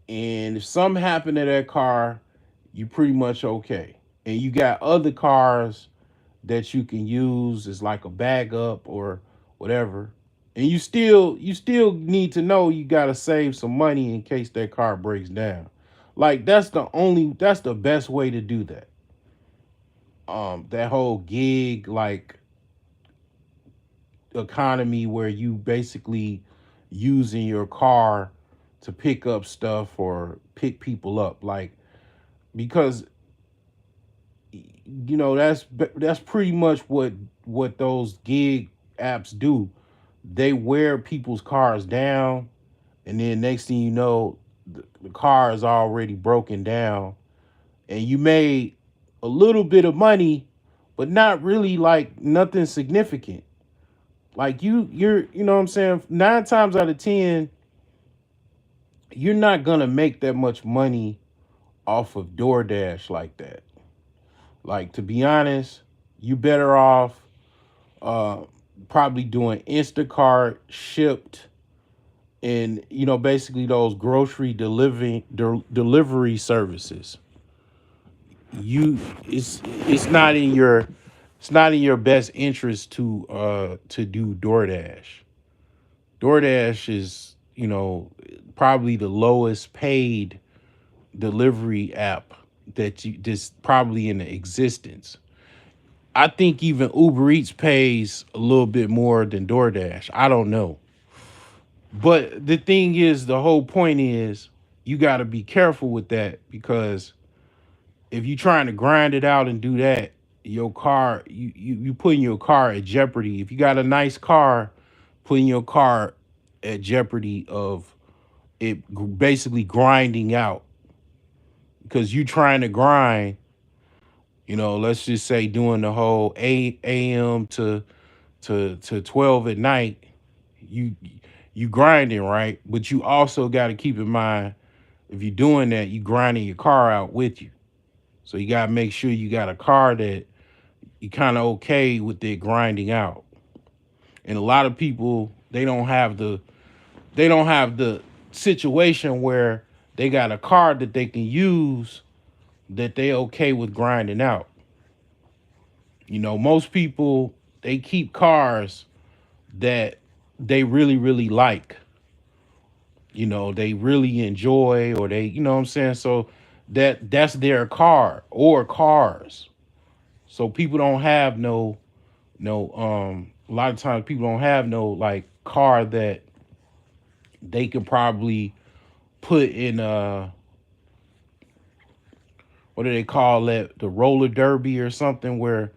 S1: And if something happened to that car, you pretty much okay. And you got other cars that you can use as like a backup or whatever. And you still need to know you gotta save some money in case that car breaks down. Like that's the best way to do that. That whole gig like economy where you basically using your car to pick up stuff or pick people up, like, because that's pretty much what those gig apps do. They wear people's cars down, and then next thing you know, the car is already broken down, and you made a little bit of money, but not really like nothing significant. Like you know what I'm saying? 9 times out of 10, you're not gonna make that much money off of DoorDash like that. Like, to be honest, you better off uh probably doing Instacart, Shipped, and basically those grocery delivery services. You it's not in your best interest to do DoorDash. DoorDash is, probably the lowest paid delivery app that you just probably in existence. I think even Uber Eats pays a little bit more than DoorDash. I don't know. But the thing is, the whole point is you got to be careful with that, because if you're trying to grind it out and do that, your car, you putting your car at jeopardy. If you got a nice car, putting your car at jeopardy of it basically grinding out, because you trying to grind, let's just say doing the whole 8 a.m. to 12 at night, you you grinding, right? But you also got to keep in mind, if you're doing that, you grinding your car out with you. So you got to make sure you got a car that you kind of okay with it grinding out. And a lot of people, they don't have the situation where they got a car that they can use, that they okay with grinding out. Most people, they keep cars that they really really like, they really enjoy, or they, what I'm saying, so that's their car or cars. So people don't have no a lot of times people don't have no like car that they can probably put in what do they call that, the roller derby or something, where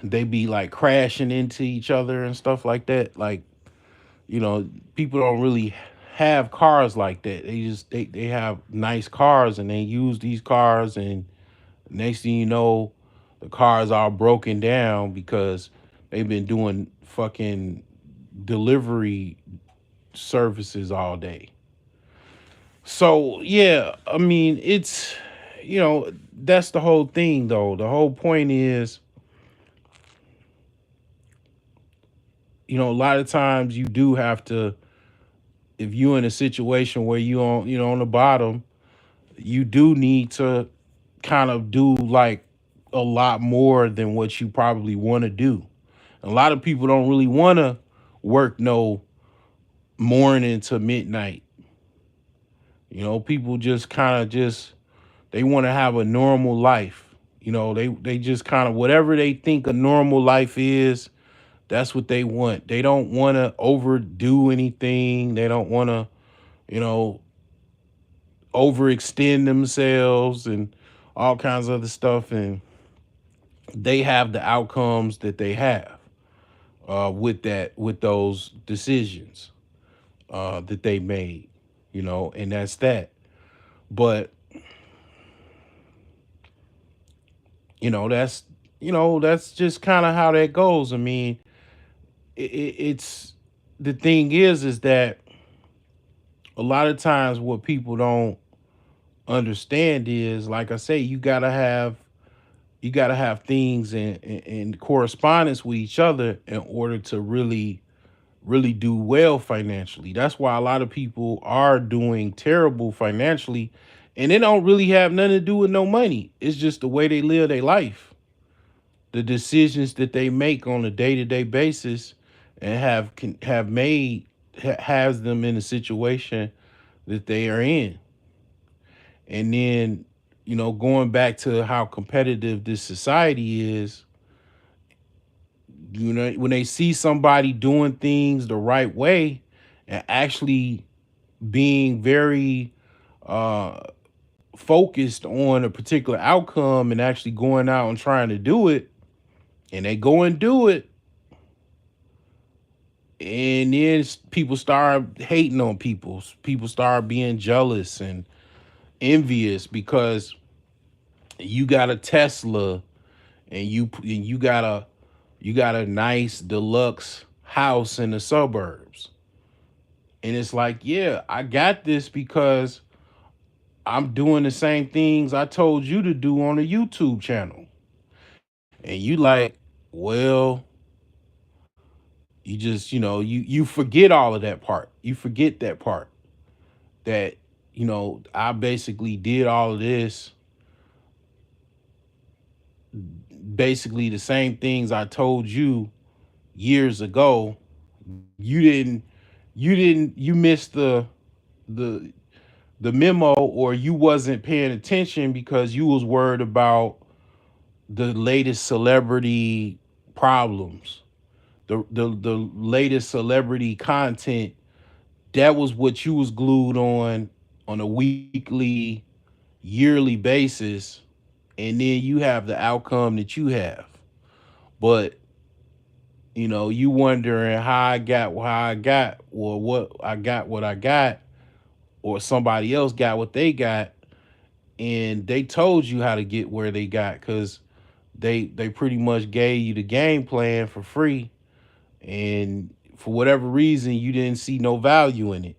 S1: they be like crashing into each other and stuff like that. Like, people don't really have cars like that. They have nice cars, and they use these cars, and next thing you know, the cars are broken down because they've been doing fucking delivery services all day. So yeah, I mean, that's the whole thing though. The whole point is, a lot of times you do have to, if you're in a situation where on the bottom, you do need to kind of do like a lot more than what you probably want to do. A lot of people don't really want to work no morning to midnight. People just kind of just, they want to have a normal life. They just kind of, whatever they think a normal life is, that's what they want. They don't want to overdo anything. They don't want to, you know, overextend themselves and all kinds of other stuff. And they have the outcomes that they have with those decisions that they made, and that's that. But that's that's just kind of how that goes. I mean, it's the thing is that a lot of times what people don't understand is, like I say, you gotta have things in correspondence with each other in order to really do well financially. That's why a lot of people are doing terrible financially, and it don't really have nothing to do with no money. It's just the way they live their life, the decisions that they make on a day-to-day basis, and have made has them in a situation that they are in. And then, going back to how competitive this society is, when they see somebody doing things the right way and actually being very uh focused on a particular outcome and actually going out and trying to do it, and they go and do it, and then people start hating on people start being jealous and envious because you got a Tesla, and you got a nice deluxe house in the suburbs. And it's like, yeah, I got this because I'm doing the same things I told you to do on a YouTube channel. And you like, well, you just, you forget all of that part. You forget that part, that, I basically did all of this, basically the same things I told you years ago. You missed the the memo, or you wasn't paying attention because you was worried about the latest celebrity problems, the latest celebrity content. That was what you was glued on a weekly, yearly basis, and then you have the outcome that you have. But you wondering how I got, or what I got, or somebody else got what they got, and they told you how to get where they got, because they pretty much gave you the game plan for free, and for whatever reason you didn't see no value in it.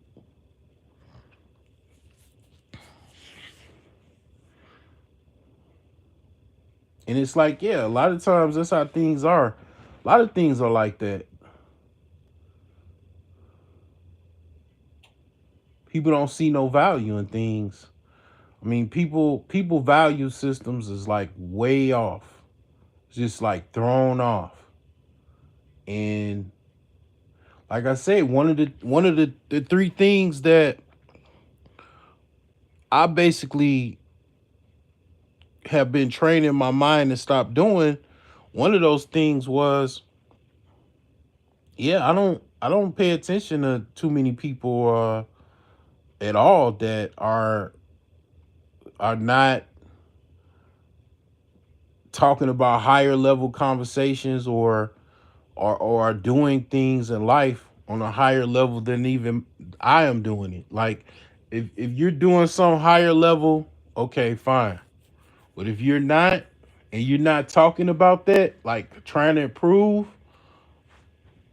S1: And it's like, yeah, a lot of times that's how things are. A lot of things are like that. People don't see no value in things. I mean, people value systems is like way off. It's just like thrown off. And like I said, one of the three things that I basically have been training my mind to stop doing, one of those things was, yeah, I don't pay attention to too many people at all that are not talking about higher level conversations, or are doing things in life on a higher level than even I am doing it. Like, if you're doing some higher level, okay, fine. But if you're not, and you're not talking about that, like trying to improve,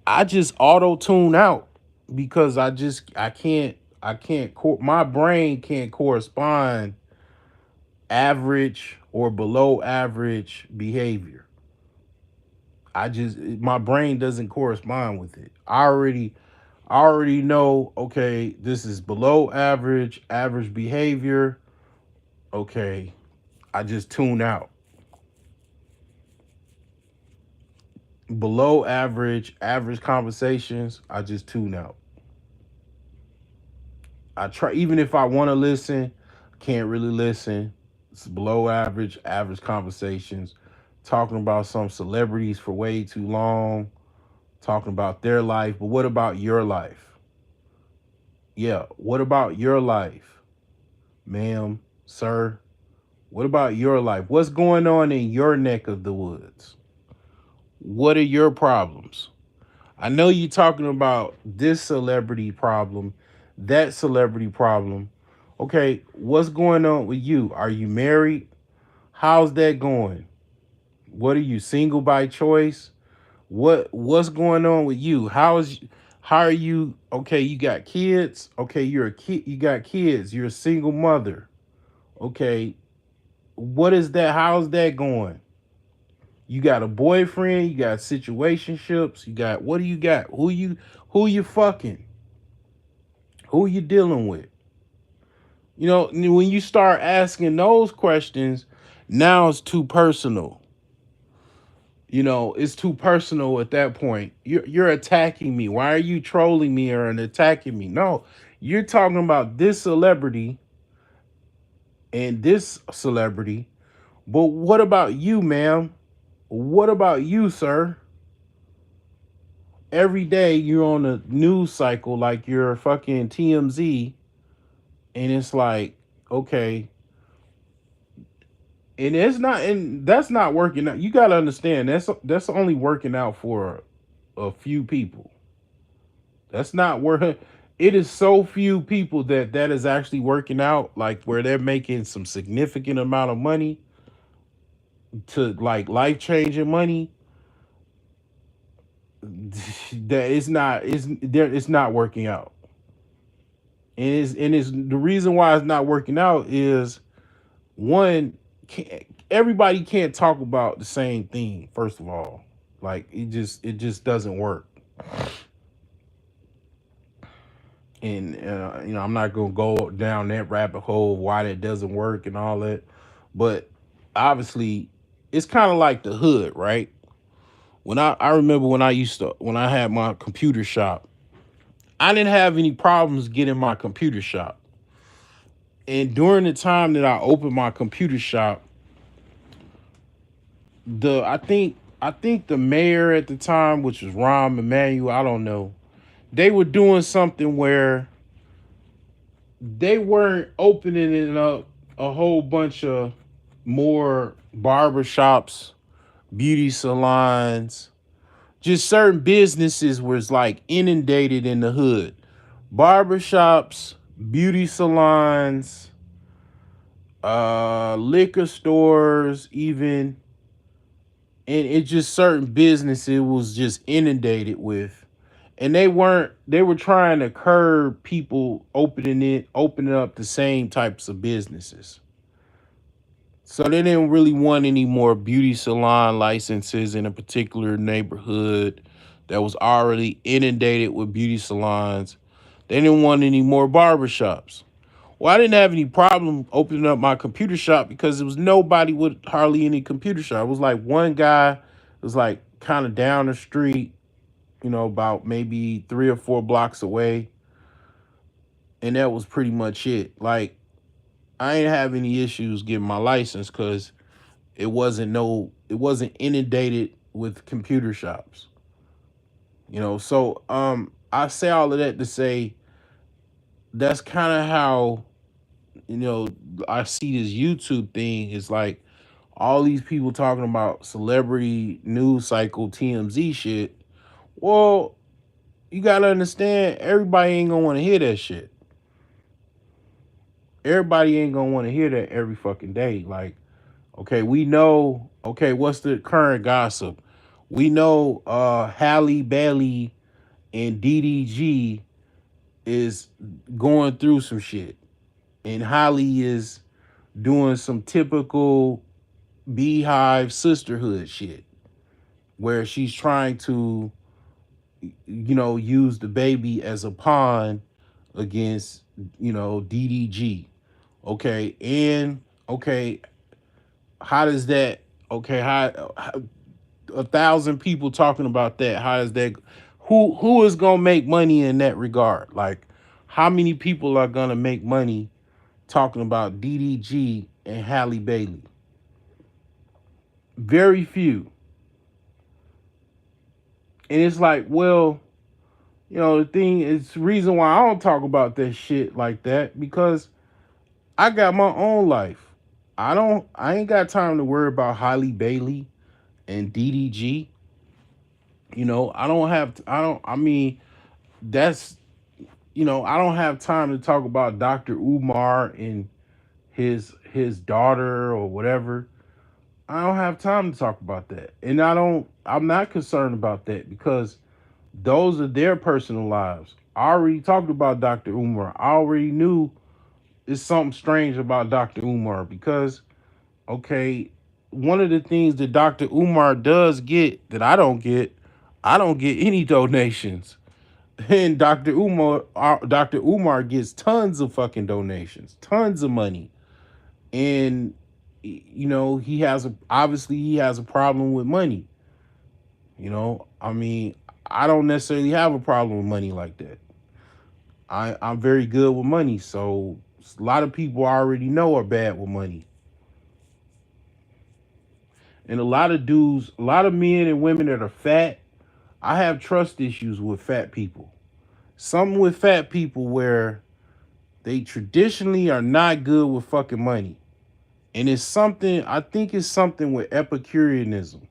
S1: I just auto tune out, because my brain can't correspond average or below average behavior. My brain doesn't correspond with it. I already know, okay, this is below average behavior. Okay, I just tune out. Below average conversations, I just tune out. I try, even if I want to listen, can't really listen. It's below average conversations, talking about some celebrities for way too long, talking about their life. But what about your life? Yeah, what about your life, ma'am, sir? What about your life? What's going on in your neck of the woods? What are your problems? I know you're talking about this celebrity problem, that celebrity problem. Okay, what's going on with you? Are you married? How's that going? What are you, single by choice? What's going on with you? How are you? Okay, you got kids. Okay, you're a kid. You got kids. You're a single mother. Okay, what is that? How's that going? You got a boyfriend, you got situationships, you got, what do you got? Who you fucking? Who you dealing with? When you start asking those questions, now it's too personal. It's too personal at that point. You're attacking me. Why are you trolling me or attacking me? No, you're talking about this celebrity and this celebrity. But what about you, ma'am? What about you, sir? Every day you're on a news cycle like you're fucking TMZ, and it's like, okay, and that's not working out. You got to understand, that's only working out for a few people. That's not where it is so few people that is actually working out, like where they're making some significant amount of money, to like life changing money, that it's not working out. And it's the reason why it's not working out is, one, everybody can't talk about the same thing. First of all, like, it just doesn't work. And I'm not gonna go down that rabbit hole why that doesn't work and all that, but obviously it's kind of like the hood, right? When I remember when I had my computer shop, I didn't have any problems getting my computer shop. And during the time that I opened my computer shop, the I think the mayor at the time, which was Rahm Emanuel, I don't know, they were doing something where they weren't opening it up a whole bunch of more barbershops, beauty salons, just certain businesses was like inundated in the hood. Barbershops, beauty salons, liquor stores, even, and it just certain business it was just inundated with. And they were trying to curb people opening up the same types of businesses. So they didn't really want any more beauty salon licenses in a particular neighborhood that was already inundated with beauty salons. They didn't want any more barbershops. Well, I didn't have any problem opening up my computer shop because there was nobody with hardly any computer shop. It was like one guy was like kind of down the street, about maybe 3 or 4 blocks away. And that was pretty much it. Like, I ain't have any issues getting my license because it wasn't inundated with computer shops. So I say all of that to say that's kind of how, you know, I see this YouTube thing is like all these people talking about celebrity news cycle TMZ shit. Well, you gotta understand everybody ain't gonna want to hear that shit. Everybody ain't gonna want to hear that every fucking day. Like, okay, we know, okay, what's the current gossip? We know Halle Bailey and DDG is going through some shit. And Halle is doing some typical Beehive sisterhood shit where she's trying to, use the baby as a pawn against, DDG. Okay. And okay, how does that, okay, how 1,000 people talking about that? How is that? Who is gonna make money in that regard? Like, how many people are gonna make money talking about DDG and Halle Bailey? Very few. And it's like, well, the thing is, the reason why I don't talk about that shit like that because I got my own life. I ain't got time to worry about Halle Bailey and DDG. I mean, that's, I don't have time to talk about Dr. Umar and his daughter or whatever. I don't have time to talk about that. And I'm not concerned about that because those are their personal lives. I already talked about Dr. Umar. I already knew it's something strange about Dr. Umar because, okay, one of the things that Dr. Umar does get that I don't get any donations. And Dr. Umar gets tons of fucking donations, tons of money. And he has a problem with money. I mean, I don't necessarily have a problem with money like that. I'm very good with money, so a lot of people I already know are bad with money. And a lot of dudes, a lot of men and women that are fat, I have trust issues with fat people. Something with fat people where they traditionally are not good with fucking money. And I think it's something with Epicureanism.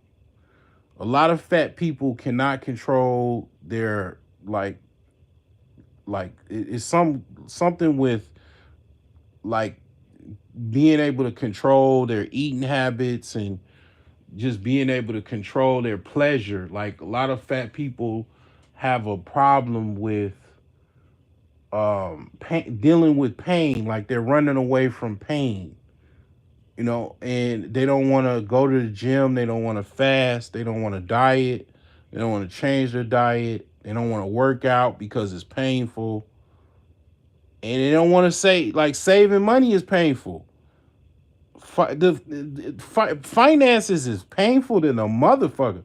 S1: A lot of fat people cannot control their it's something with like being able to control their eating habits and just being able to control their pleasure. Like a lot of fat people have a problem with dealing with pain, like they're running away from pain, and they don't want to go to the gym, they don't want to fast, they don't want to diet, they don't want to change their diet, they don't want to work out because it's painful, and they don't want to say like saving money is painful. Finances is painful than a motherfucker.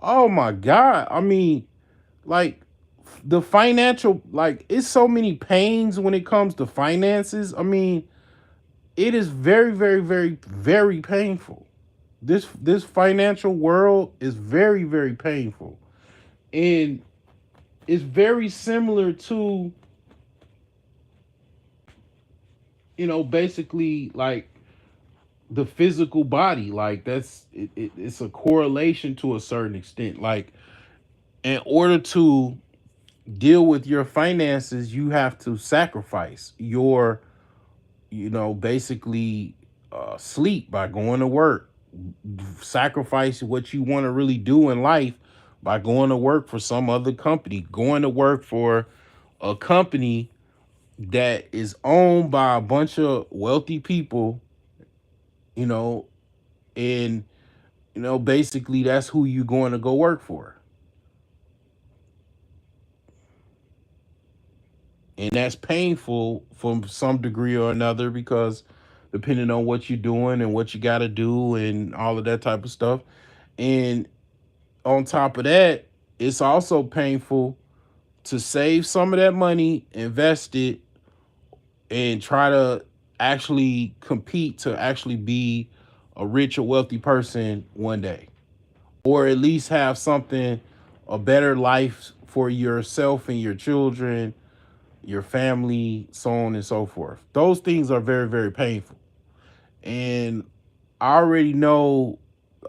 S1: Oh my god! I mean, like the financial, like it's so many pains when it comes to finances. I mean, it is very, very, very, very painful. This financial world is very, very painful, and it's very similar to basically like the physical body. Like it's a correlation to a certain extent. Like in order to deal with your finances, you have to sacrifice your, basically sleep by going to work, sacrifice what you want to really do in life by going to work for some other company, going to work for a company that is owned by a bunch of wealthy people, you know, and basically that's who you going to go work for. And that's painful from some degree or another because depending on what you're doing and what you got to do and all of that type of stuff. And on top of that, it's also painful to save some of that money, invest it, and try to actually compete to actually be a rich or wealthy person one day, or at least have something, a better life for yourself and your children, your family, so on and so forth. Those things are very, very painful. And I already know,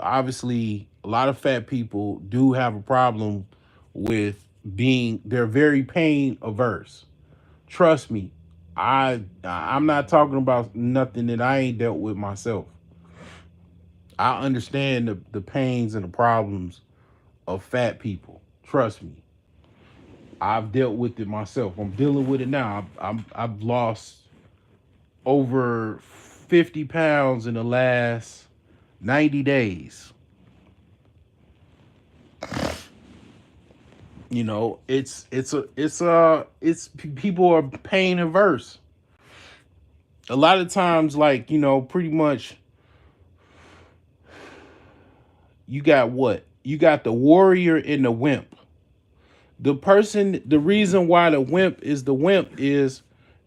S1: obviously, a lot of fat people do have a problem with they're very pain averse. Trust me, I'm not talking about nothing that I ain't dealt with myself. I understand the pains and the problems of fat people. Trust me, I've dealt with it myself. I'm dealing with it now. I've lost over 50 pounds in the last 90 days. It's people are pain averse. A lot of times, like, pretty much you got what? You got the warrior and the wimp. The reason why the wimp is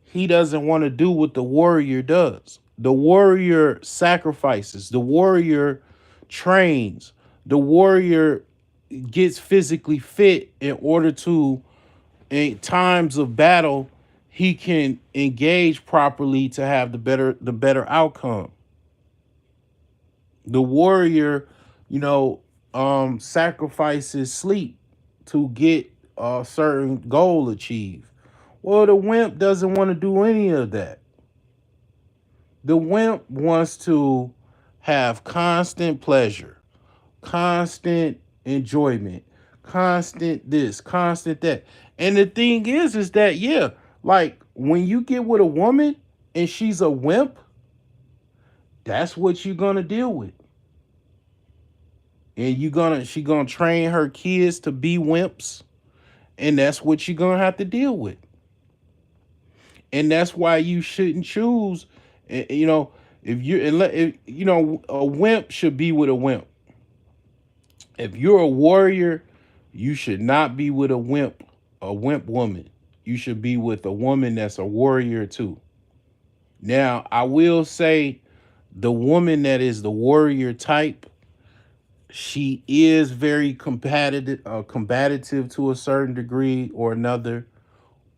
S1: he doesn't want to do what the warrior does. The warrior sacrifices, the warrior trains, the warrior gets physically fit in order to, in times of battle, he can engage properly to have the better outcome. The warrior, sacrifices sleep to get a certain goal achieved. Well, the wimp doesn't want to do any of that. The wimp wants to have constant pleasure, constant enjoyment, constant this, constant that. And the thing is that, yeah, like when you get with a woman and she's a wimp, that's what you're gonna deal with. And she gonna train her kids to be wimps, and that's what you're gonna have to deal with. And that's why you shouldn't choose. If you if, a wimp should be with a wimp. If you're a warrior, you should not be with a wimp woman. You should be with a woman that's a warrior too. Now, I will say the woman that is the warrior type, she is very combative to a certain degree or another,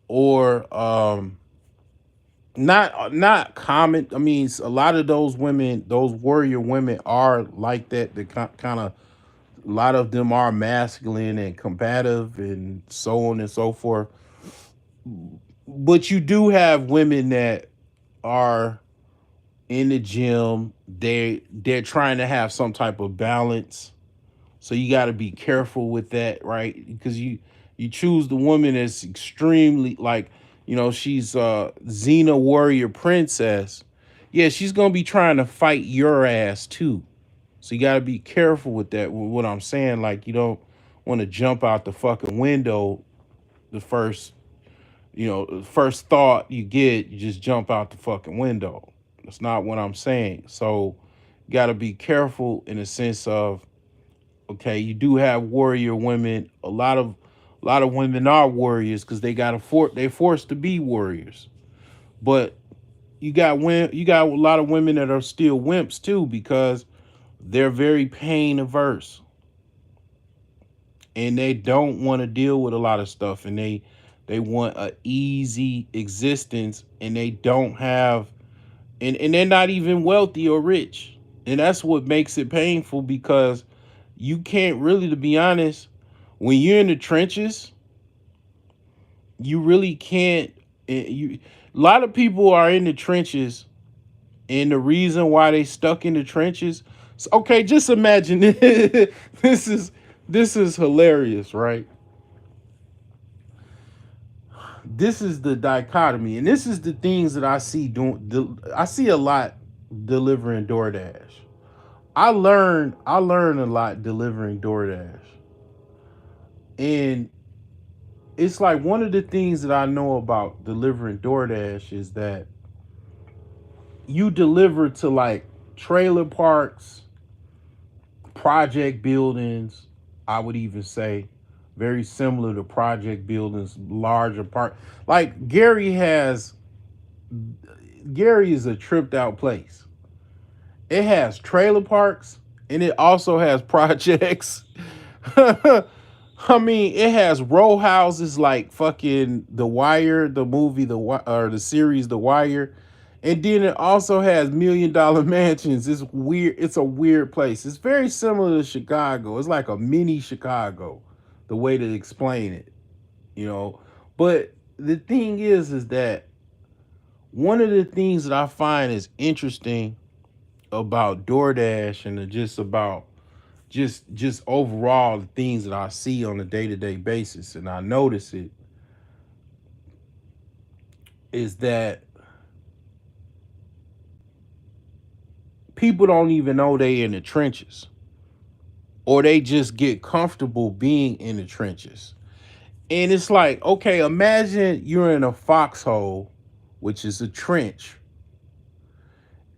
S1: or not common. I mean, a lot of those women, those warrior women, are like that. The kind of, a lot of them are masculine and combative and so on and so forth. But you do have women that are in the gym. They're trying to have some type of balance. So you got to be careful with that, right? Because you choose the woman that's extremely, like, she's Xena warrior princess. Yeah, she's gonna be trying to fight your ass too. So you got to be careful with that. With what I'm saying, like, you don't want to jump out the fucking window. The first thought you get, you just jump out the fucking window. That's not what I'm saying. So you got to be careful in the sense of, okay, you do have warrior women. A lot of women are warriors because they're forced to be warriors. But you got a lot of women that are still wimps too because they're very pain averse and they don't want to deal with a lot of stuff, and they want a easy existence, and they don't have and they're not even wealthy or rich. And that's what makes it painful, because you can't really, to be honest, when you're in the trenches, you really can't. You A lot of people are in the trenches, and the reason why they stuck in the trenches. So, okay, just imagine this is this is hilarious, right? This is the dichotomy, and this is the things that I see doing. I see a lot delivering DoorDash. I learned a lot delivering DoorDash, and it's like one of the things that I know about delivering DoorDash is that you deliver to like trailer parks, project buildings. I would even say very similar to project buildings, larger part. Like Gary is a tripped out place. It has trailer parks and it also has projects. I mean, it has row houses like fucking The Wire, the movie, or the series The Wire, and then it also has $1 million mansions. It's weird. It's a weird place. It's very similar to Chicago. It's like a mini Chicago, the way to explain it, you know. But the thing is that one of the things that I find is interesting about DoorDash and just about just overall the things that I see on a day-to-day basis, and I notice it, is that people don't even know they in the trenches, or they just get comfortable being in the trenches. And it's like, okay, imagine you're in a foxhole, which is a trench,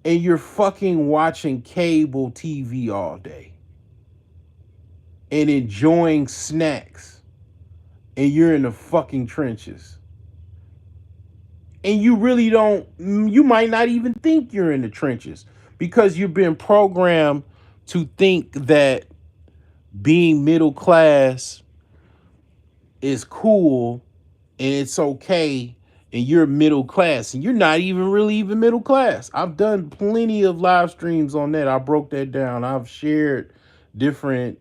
S1: and you're fucking watching cable TV all day and enjoying snacks, and you're in the fucking trenches. And you really don't, you might not even think you're in the trenches, because you've been programmed to think that being middle class is cool and it's okay, and you're middle class and you're not even really even middle class. I've done plenty of live streams on that. I broke that down. I've shared different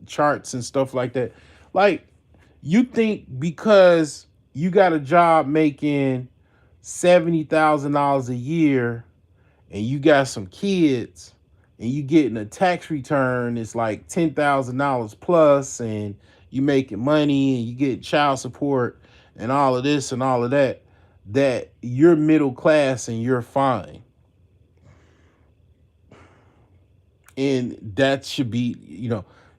S1: charts and stuff like that. Like, you think because you got a job making $70,000 a year, and you got some kids, and you getting a tax return, it's like $10,000 plus, and you making money, and you get child support and all of this and all of that, that you're middle class and you're fine. And that should be,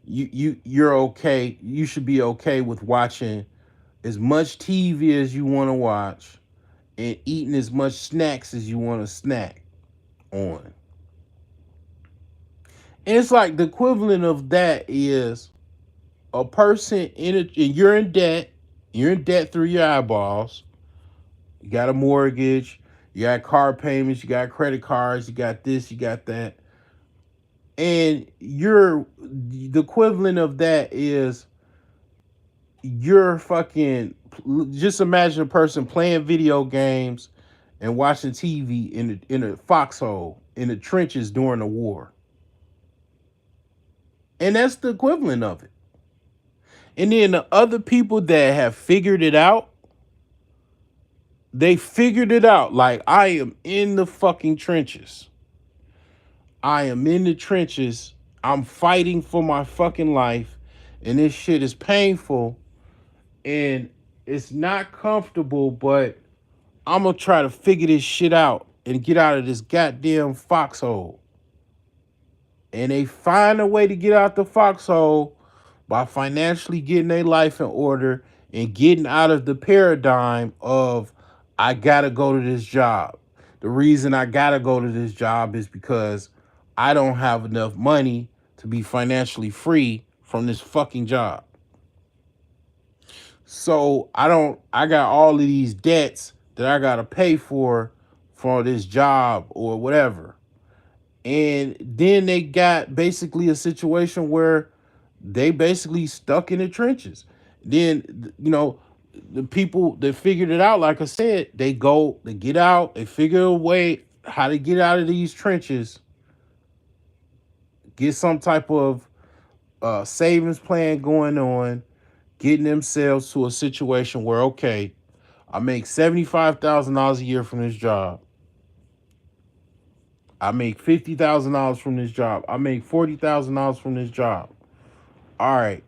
S1: you're okay. You should be okay with watching as much TV as you want to watch and eating as much snacks as you want to snack on. And it's like the equivalent of that is a person and you're in debt. You're in debt through your eyeballs. You got a mortgage. You got car payments. You got credit cards. You got this. You got that. And the equivalent of that is you're fucking, just imagine a person playing video games and watching TV in a foxhole in the trenches during the war. And that's the equivalent of it. And then the other people that have figured it out, they figured it out. Like, I am in the fucking trenches. I am in the trenches. I'm fighting for my fucking life. And this shit is painful. And it's not comfortable, but I'm going to try to figure this shit out and get out of this goddamn foxhole. And they find a way to get out the foxhole by financially getting their life in order and getting out of the paradigm of, I gotta go to this job. The reason I gotta go to this job is because I don't have enough money to be financially free from this fucking job. So I got all of these debts that I gotta pay for this job or whatever. And then they got basically a situation where they basically stuck in the trenches. Then, the people that figured it out, like I said, they get out, they figure a way how to get out of these trenches, get some type of savings plan going on, getting themselves to a situation where, okay, I make $75,000 a year from this job. I make $50,000 from this job. I make $40,000 from this job. All right,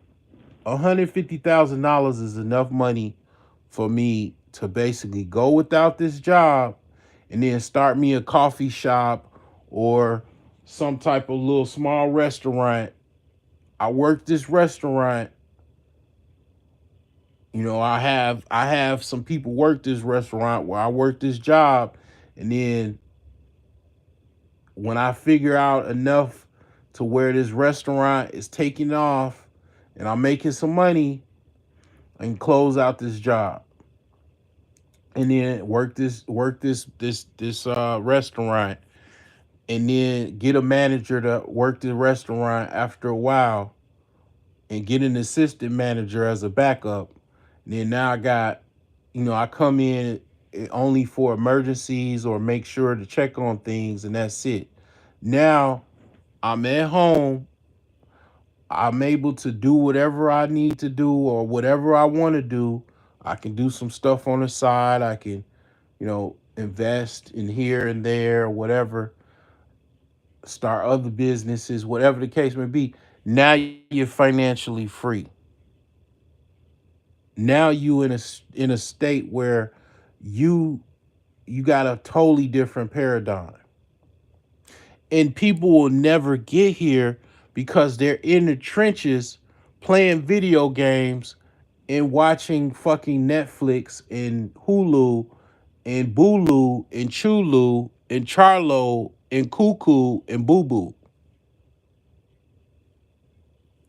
S1: $150,000 is enough money for me to basically go without this job and then start me a coffee shop or some type of little small restaurant. I work this restaurant. I have some people work this restaurant where I work this job, and then when I figure out enough to where this restaurant is taking off and I'm making some money, I can close out this job and then work this restaurant, and then get a manager to work the restaurant after a while, and get an assistant manager as a backup. And then now I got, I come in only for emergencies or make sure to check on things, and that's it. Now I'm at home. I'm able to do whatever I need to do or whatever I want to do. I can do some stuff on the side. I can, invest in here and there, or whatever, start other businesses, whatever the case may be. Now you're financially free. Now you in a state where you you got a totally different paradigm. And people will never get here because they're in the trenches playing video games and watching fucking Netflix and Hulu and Bulu and Chulu and Charlo and Cuckoo and Boo Boo.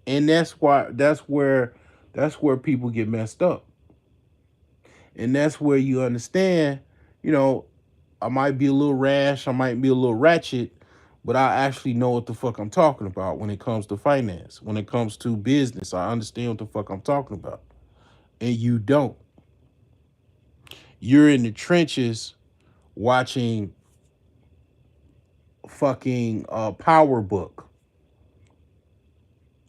S1: And that's where people get messed up. And that's where you understand, you know, I might be a little rash, I might be a little ratchet, but I actually know what the fuck I'm talking about when it comes to finance. When it comes to business, I understand what the fuck I'm talking about. And you don't. You're in the trenches watching fucking Power Book.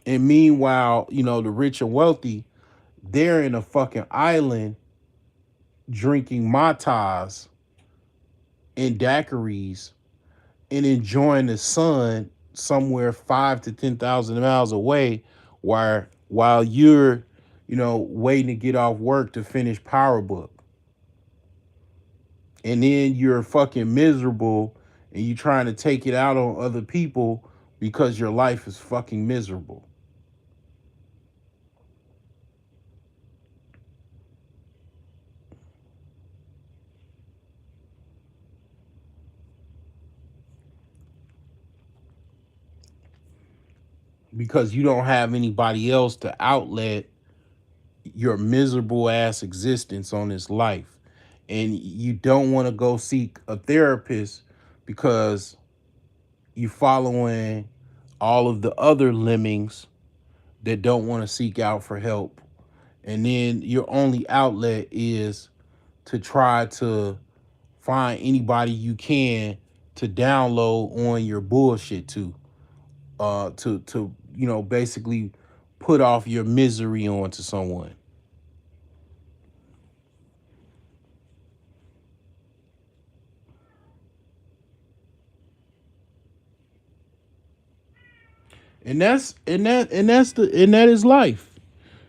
S1: And meanwhile, the rich and wealthy, they're in a fucking island drinking matas and daiquiris and enjoying the sun somewhere 5 to 10,000 miles away, while you're, waiting to get off work to finish Power Book. And then you're fucking miserable and you trying to take it out on other people because your life is fucking miserable. Because you don't have anybody else to outlet your miserable ass existence on this life. And you don't want to go seek a therapist because you following all of the other lemmings that don't want to seek out for help. And then your only outlet is to try to find anybody you can to download on your bullshit to basically put off your misery onto someone. And that is life.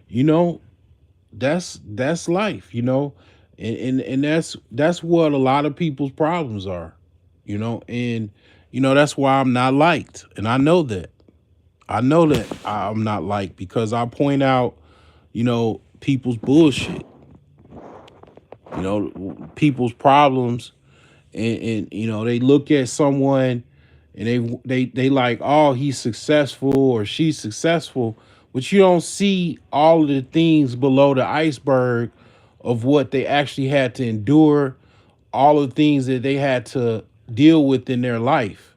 S1: You know, that's life. And that's what a lot of people's problems are. And that's why I'm not liked. And I know that I'm not liked because I point out, people's bullshit, people's problems, and they look at someone and they like, oh, he's successful or she's successful, but you don't see all of the things below the iceberg of what they actually had to endure, all of the things that they had to deal with in their life,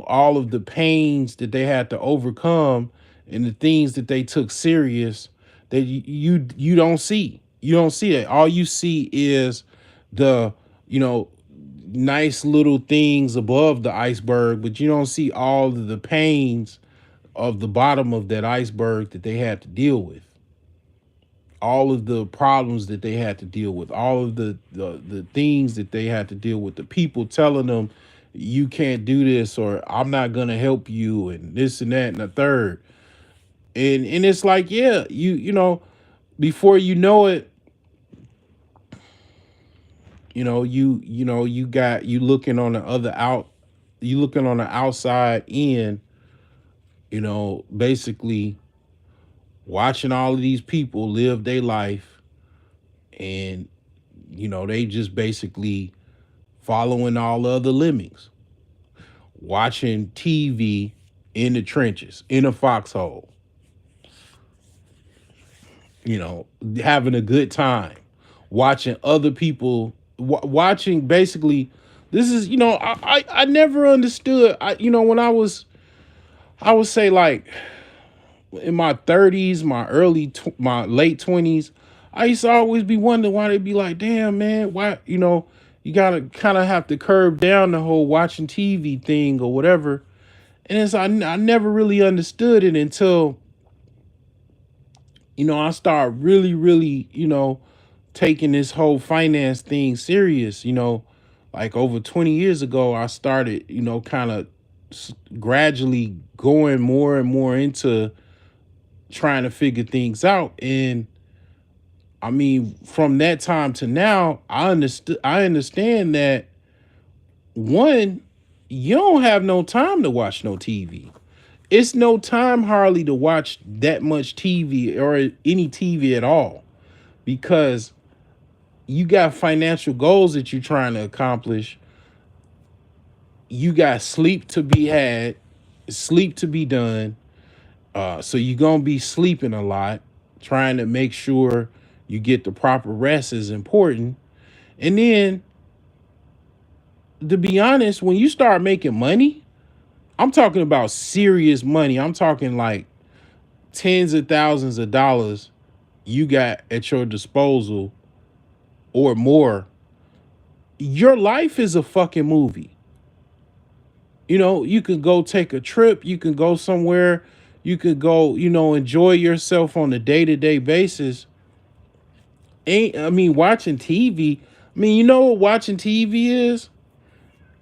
S1: all of the pains that they had to overcome and the things that they took serious that you don't see. You don't see that. All you see is the, you know, nice little things above the iceberg, but you don't see all of the pains of the bottom of that iceberg that they had to deal with. All of the problems that they had to deal with, all of the things that they had to deal with, the people telling them you can't do this or I'm not gonna help you and this and that and the third. And it's like, yeah, you know, before you know it, you got you looking on the other out, you looking on the outside in, basically watching all of these people live their life, and they just basically following all the other lemmings, watching TV in the trenches, in a foxhole, having a good time, watching other people, watching basically. This is, I never understood. When I would say like in my 30s, my late 20s, I used to always be wondering why they'd be like, damn, man, why, you gotta kind of have to curb down the whole watching TV thing or whatever. And I never really understood it until, I started really, really, taking this whole finance thing serious. Like over 20 years ago, I started, kind of gradually going more and more into trying to figure things out. And I mean, from that time to now, I understand that, one, you don't have no time to watch no TV. It's no time hardly to watch that much TV or any TV at all, because you got financial goals that you're trying to accomplish. You got sleep to be had, sleep to be done. So you're gonna be sleeping a lot, trying to make sure you get the proper rest is important. And then, to be honest, when you start making money, I'm talking about serious money. I'm talking like tens of thousands of dollars you got at your disposal or more. Your life is a fucking movie. You can go take a trip, you can go somewhere, you could go, enjoy yourself on a day-to-day basis. Watching TV, you know what watching TV is?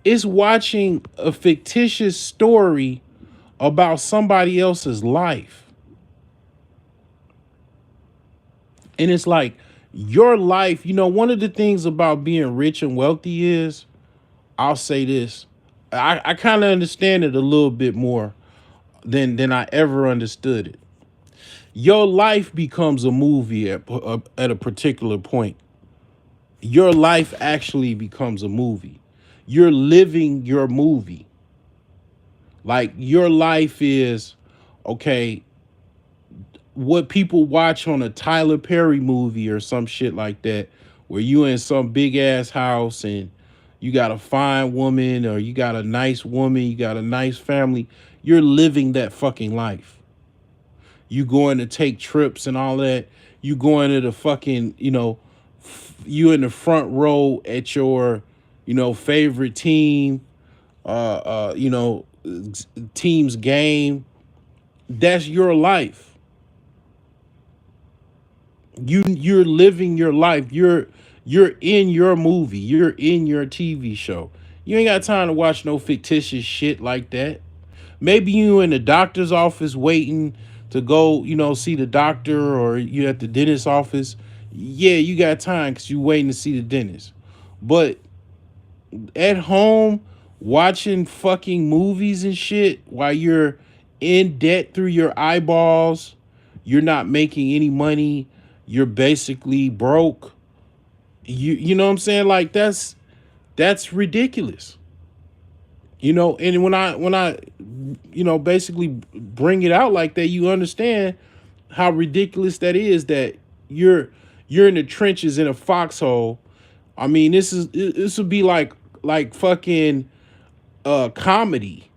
S1: It's watching a fictitious story about somebody else's life. And it's like your life, one of the things about being rich and wealthy is, I'll say this, I kind of understand it a little bit more than I ever understood it. Your life becomes a movie at a particular point. Your life actually becomes a movie. You're living your movie. Like your life is, okay, what people watch on a Tyler Perry movie or some shit like that, where you in some big ass house and you got a fine woman or you got a nice woman, you got a nice family. You're living that fucking life. You going to take trips and all that. You going to the fucking, you in the front row at your, favorite team, team's game. That's your life. You're living your life. You're in your movie. You're in your TV show. You ain't got time to watch no fictitious shit like that. Maybe you in the doctor's office waiting to go, see the doctor, or you at the dentist's office. Yeah, you got time because you waiting to see the dentist. But at home, watching fucking movies and shit while you're in debt through your eyeballs, you're not making any money, you're basically broke. You know what I'm saying? Like that's ridiculous. And when I basically bring it out like that, you understand how ridiculous that is, that you're in the trenches in a foxhole. This would be like fucking comedy.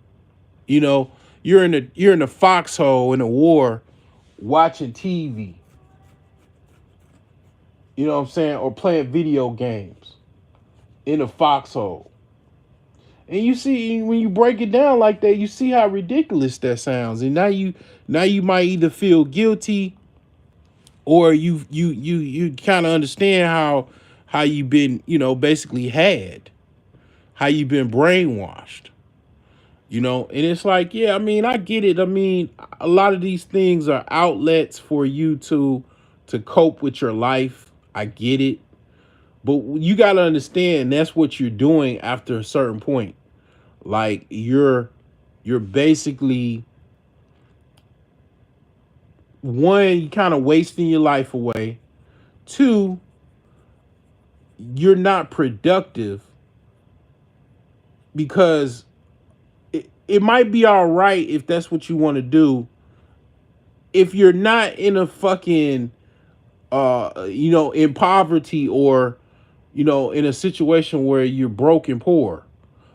S1: You're in a foxhole in a war watching TV. You know what I'm saying? Or playing video games in a foxhole. And you see, when you break it down like that, you see how ridiculous that sounds. And now you might either feel guilty, or you kind of understand how you've been, basically how you've been brainwashed. And it's like, yeah, I mean, I get it. I mean, a lot of these things are outlets for you to cope with your life. I get it. But you got to understand that's what you're doing after a certain point. Like you're basically, one, you kind of wasting your life away. Two, you're not productive, because it might be all right if that's what you want to do. If you're not in a fucking in poverty, or in a situation where you're broke and poor.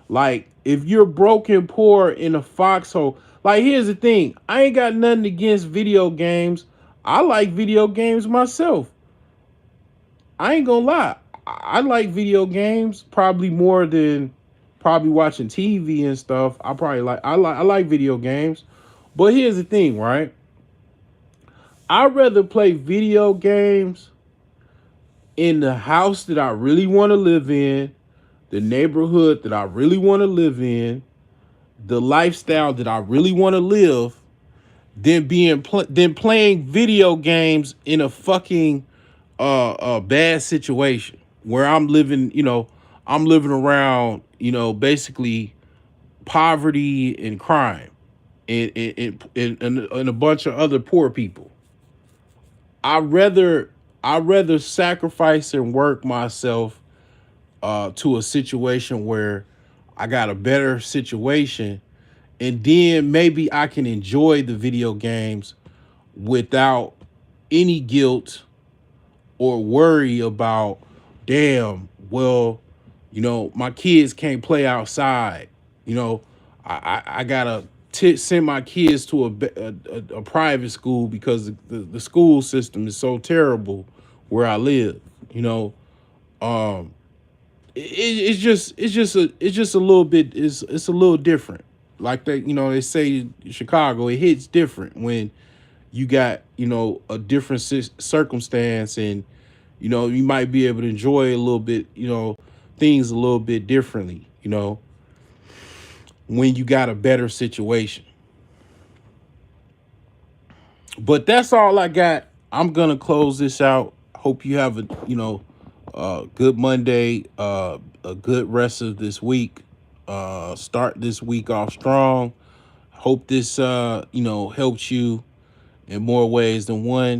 S1: Like, if you're broke and poor in a foxhole, like, here's the thing. I ain't got nothing against video games. I like video games myself. I ain't gonna lie. I like video games probably more than probably watching TV and stuff. I like video games. But here's the thing, right? I'd rather play video games in the house that I really want to live in, the neighborhood that I really want to live in, the lifestyle that I really want to live, than playing video games in a fucking bad situation where I'm living around, basically poverty and crime, and a bunch of other poor people. I rather sacrifice and work myself to a situation where I got a better situation, and then maybe I can enjoy the video games without any guilt or worry about, damn, well, my kids can't play outside. You know, I gotta send my kids to a private school because the school system is so terrible where I live. Um, it's just a little bit, it's a little different. Like that, they say in Chicago, it hits different when you got a different circumstance, and you might be able to enjoy a little bit, things a little bit differently, when you got a better situation. But that's all I got. I'm gonna close this out. Hope you have a good Monday, a good rest of this week. Start this week off strong. Hope this helps you in more ways than one.